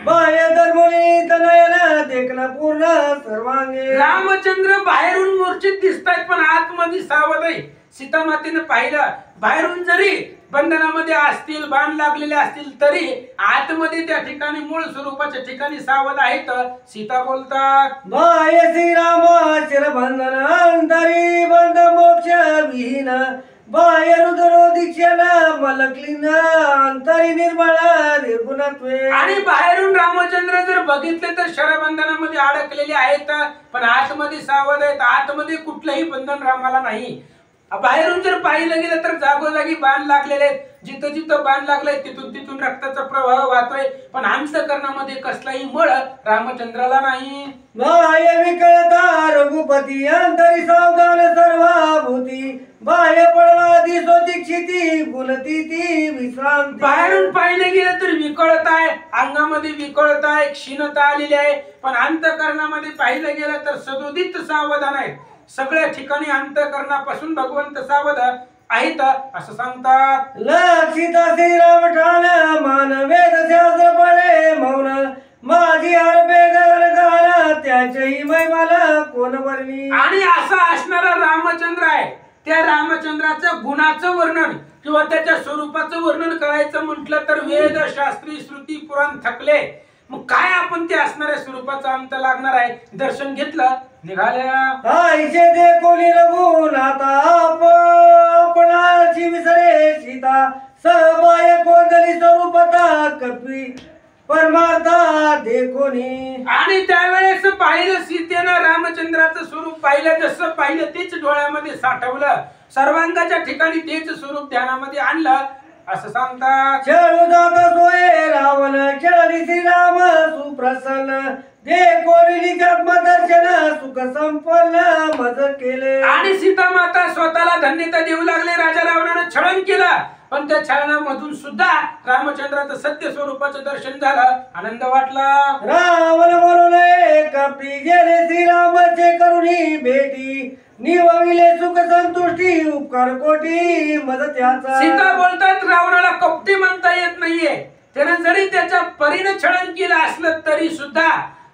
[SPEAKER 4] बाह्य धर्मोनीत नयन देखना पूर्ण सर्वांगे.
[SPEAKER 1] रामचंद्र बाहेरून मूर्छित दिसतायत पण आतमध्ये सावध आहे. सीता मातेने पाहिलं, बाहेरून जरी बंधनामध्ये असतील, बाण लागलेले असतील, तरी आतमध्ये त्या ठिकाणी मूळ स्वरूपाच्या ठिकाणी सावध आहेत. सीता बोलतात,
[SPEAKER 4] बाह्य श्रीराम शिरबंधन अंतरी बंध मोक्ष विहीन, बाह्य रुद्रो दीक्षण मलक्लीन अंतरी निर्मळ निर्गुणत्वे.
[SPEAKER 1] आणि बाहेरून रामचंद्र जर बघितले तर शरबंधनामध्ये अडकलेले आहेत, पण आतमध्ये सावध आहेत. आतमध्ये कुठलंही बंधन रामाला नाही. बाहेरून जर पाहिलं गेलं तर जागोजागी बाण लागलेले आहेत. जिथं जिथं बाण लागलंय तिथून तिथून रक्ताचा प्रवाह वाहतोय, पण अंतःकरणामध्ये कसलाही मळ रामचंद्राला नाही.
[SPEAKER 4] बाह्य विकळता रघुपती अंतरी सावधान सर्वाभूती, बाह्य पळवा दिसो दीक्षिती गुणती ती विश्रांती.
[SPEAKER 1] बाहेरून पाहिलं गेलं तर विकळताय, अंगामध्ये विकळताय, क्षीणता आलेली आहे, पण अंतःकरणामध्ये पाहिलं गेलं तर सदोदित सावधान आहे. सगळ्या ठिकाणी अंतःकरणापासून भगवंत सावध आहेत असं सांगतात.
[SPEAKER 4] लक्षिता श्रीराम ठाण मान वेद शास्त्र पळे मौन, माझी हरपे गान त्याच्याही महिमाला कोण वर्णी.
[SPEAKER 1] आणि असा असणारा रामचंद्र आहे. त्या रामचंद्राचं गुणाचं वर्णन किंवा त्याच्या स्वरूपाचं वर्णन करायचं म्हटलं तर वेद शास्त्री श्रुती पुराण थकले. मग काय आपण ते असणाऱ्या स्वरूपाचा अंत लागणार आहे. दर्शन घेतलं, निघाल्या.
[SPEAKER 4] आईचे दे कोणी रघुन आता आपणाची विसरे सीता, सहबाय कोंदली स्वरूपता कपी परमार्था दे कोणी.
[SPEAKER 1] आणि त्यावेळेस पाहिलं सीतेनं रामचंद्राचं स्वरूप पाहिलं, जसं पाहिलं तेच डोळ्यामध्ये साठवलं, सर्वांगाच्या ठिकाणी तेच स्वरूप ध्यानामध्ये आणलं असं सांगतात.
[SPEAKER 4] खेळू जात सोये रावण खेळली श्रीराम सुप्रसन्न, दे कोरिली आत्मदर्शन सुख संपन्न मज केले.
[SPEAKER 1] आणि सीता माता स्वतःला धन्यता देऊ लागले. राजा रावणानं छळन केलं पण त्या छळनामधून सुद्धा रामचंद्राचं सत्य स्वरूपाचं दर्शन झालं, आनंद वाटला.
[SPEAKER 4] रावण म्हणून कपटी गेले श्रीरामाचे करुणी भेटी, निवविले सुख संतुष्टी उपकार कोटी मदत्याचा.
[SPEAKER 1] सीता बोलतात रावणाला कपटी म्हणता येत नाहीये. त्यानं जरी त्याच्या परीने छळन केलं असलं तरी सुद्धा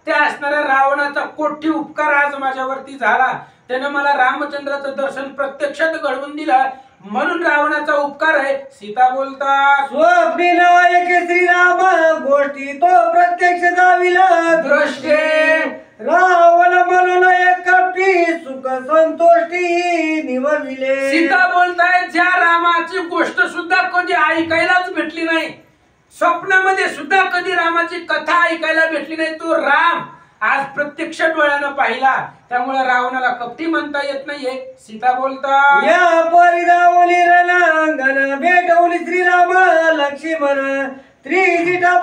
[SPEAKER 1] त्या असणाऱ्या रावणाचा कोटी उपकार आज माझ्यावरती झाला. त्यानं मला रामचंद्राचं दर्शन प्रत्यक्षात घडवून दिलं, म्हणून रावणाचा उपकार आहे. सीता बोलतात
[SPEAKER 4] स्वप्नी नायक श्रीराम गोष्टी तो प्रत्यक्ष दाविला दृष्टे, रावण म्हणून कपटी सुख संतोष्टी निवविले.
[SPEAKER 1] सीता बोलतायत ज्या रामाची गोष्ट सुद्धा कधी ऐकायलाच भेटली नाही, स्वप्नामध्ये सुद्धा कधी रामाची कथा ऐकायला भेटली नाही, तो राम आज प्रत्यक्ष डोळ्यानं पाहिला, त्यामुळे रावणाला कपटी म्हणता येत नाहीये. सीता बोलतात
[SPEAKER 4] या परिदावली रणांगण भेटवली श्रीराम लक्ष्मण, त्रिजटा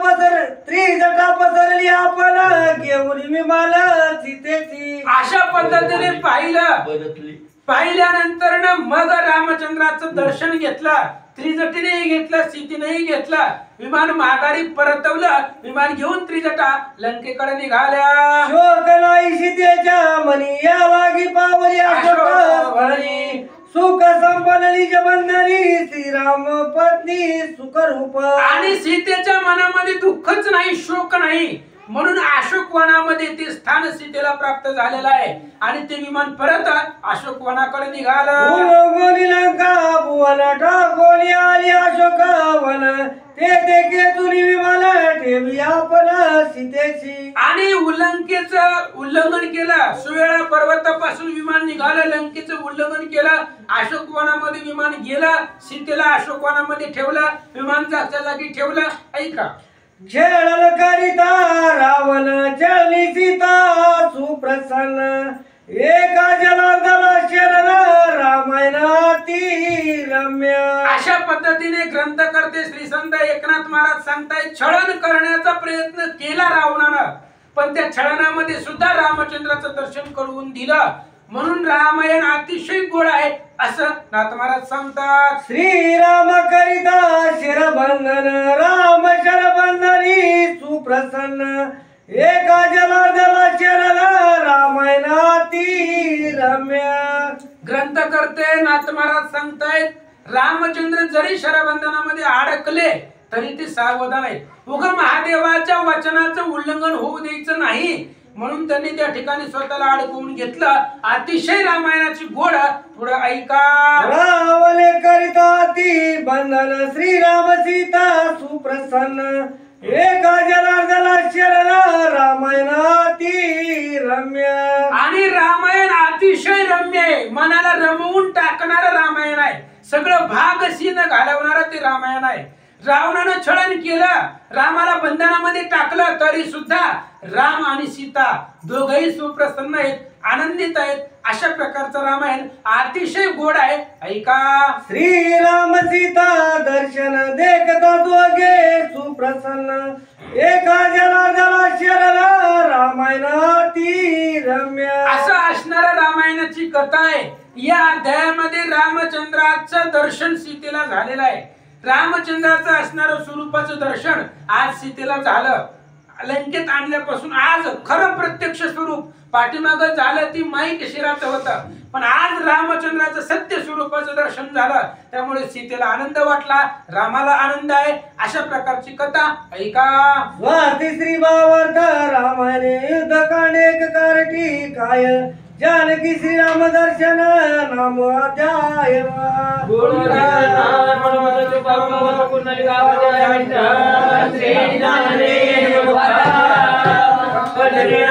[SPEAKER 4] पसरली आपण घेऊन विमान सीतेची.
[SPEAKER 1] अशा पद्धतीने
[SPEAKER 2] बदलली.
[SPEAKER 1] पाहिल्यानंतर ना मग रामचंद्राचं दर्शन घेतलं, त्रिजटीनेही घेतलं, सीतेनेही घेतलं. विमान माघारी परतवलं, विमान घेऊन त्रिजटा लंकेकडे निघाल्या.
[SPEAKER 4] शोक नाही सीतेच्या मनी या लागी पावली अशोक वनी, सुख संपन्नली बंधनी श्रीराम पत्नी सुखरूप.
[SPEAKER 1] आणि सीतेच्या मनामध्ये दुःखच नाही, शोक नाही, म्हणून अशोक वनामध्ये ते स्थान सीतेला प्राप्त झालेलं आहे. आणि ते विमान परत अशोक वनाकडे निघालं.
[SPEAKER 4] गोली लंका भुवन टाकोली आली अशोक वन, ते केतुनी विमान ठेवी आपण सीतेची.
[SPEAKER 1] आणि लंकेचं उल्लंघन केलं, सुवेळा पर्वतापासून विमान निघालं, लंकेचं उल्लंघन केलं, अशोक वनामध्ये विमान गेलं, सीतेला अशोक वनामध्ये ठेवलं, विमान जागच्या जागी ठेवलं. ऐका
[SPEAKER 4] छेडल करिता रावण चळली सीता सुप्रसन्न, एका जनार्दना शरण रामायणाती रम्य.
[SPEAKER 1] अशा पद्धतीने ग्रंथकर्ते श्री संत एकनाथ महाराज सांगतायत छळन करण्याचा प्रयत्न केला रावणानं, पण त्या छळनामध्ये सुद्धा रामचंद्राचं दर्शन करून दिलं, म्हणून रामायण अतिशय गोड आहे असं नाथ महाराज सांगतात.
[SPEAKER 4] श्रीराम करिता शिरबंधन राम शरबंधनी सुप्रसन्न, एका जनार्दना शरण रामायणाती रम्य.
[SPEAKER 1] ग्रंथकर्ते नाथ महाराज सांगतायत रामचंद्र जरी शरबंधनामध्ये अडकले तरी ते सावधान आहेत. उगा महादेवाच्या वचनाचं उल्लंघन होऊ द्यायचं नाही, म्हणून त्यांनी त्या ठिकाणी स्वतःला अडकवून घेतलं. अतिशय रामायणाची गोड थोडं ऐका.
[SPEAKER 4] रावले करिता ती बंधन श्रीराम सीता सुप्रसन्न, एका जनार्दना शरण रामायणाती रम्य.
[SPEAKER 1] आणि रामायण अतिशय रम्य आहे, मनाला रमवून टाकणारं रामायण आहे, सगळं भागसीन घालवणारं ते रामायण आहे. रावणानं छळन केलं, रामाला बंधनामध्ये टाकलं, तरी सुद्धा राम आणि सीता दोघही सुप्रसन्न आहेत, आनंदित आहेत. अशा प्रकारचं रामायण अतिशय गोड आहे. ऐका
[SPEAKER 4] श्रीराम सीता दर्शन देखता दोघे सुप्रसन्न, एका जनार्दना शरण रामायणाती रम्य.
[SPEAKER 1] असं असणाऱ्या रामायणाची कथा आहे. या अध्यायामध्ये रामचंद्राचं दर्शन सीतेला झालेलं आहे. रामचंद्राचं असणारं स्वरूपाचं दर्शन आज सीतेला झालं. लंकेत आणल्यापासून आज खरं प्रत्यक्ष स्वरूप, पाठीमाग झालं ती माईक शिराचं होतं, पण आज रामचंद्राचं सत्य स्वरूपाचं दर्शन झालं, त्यामुळे सीतेला आनंद वाटला, रामाला आनंद आहे. अशा प्रकारची कथा ऐका.
[SPEAKER 4] स्वाती श्री भावार्थ रामाने युद्ध कांडेक कारटी काय, जानकी श्रीराम दर्शन नाम अध्याय.
[SPEAKER 2] श्री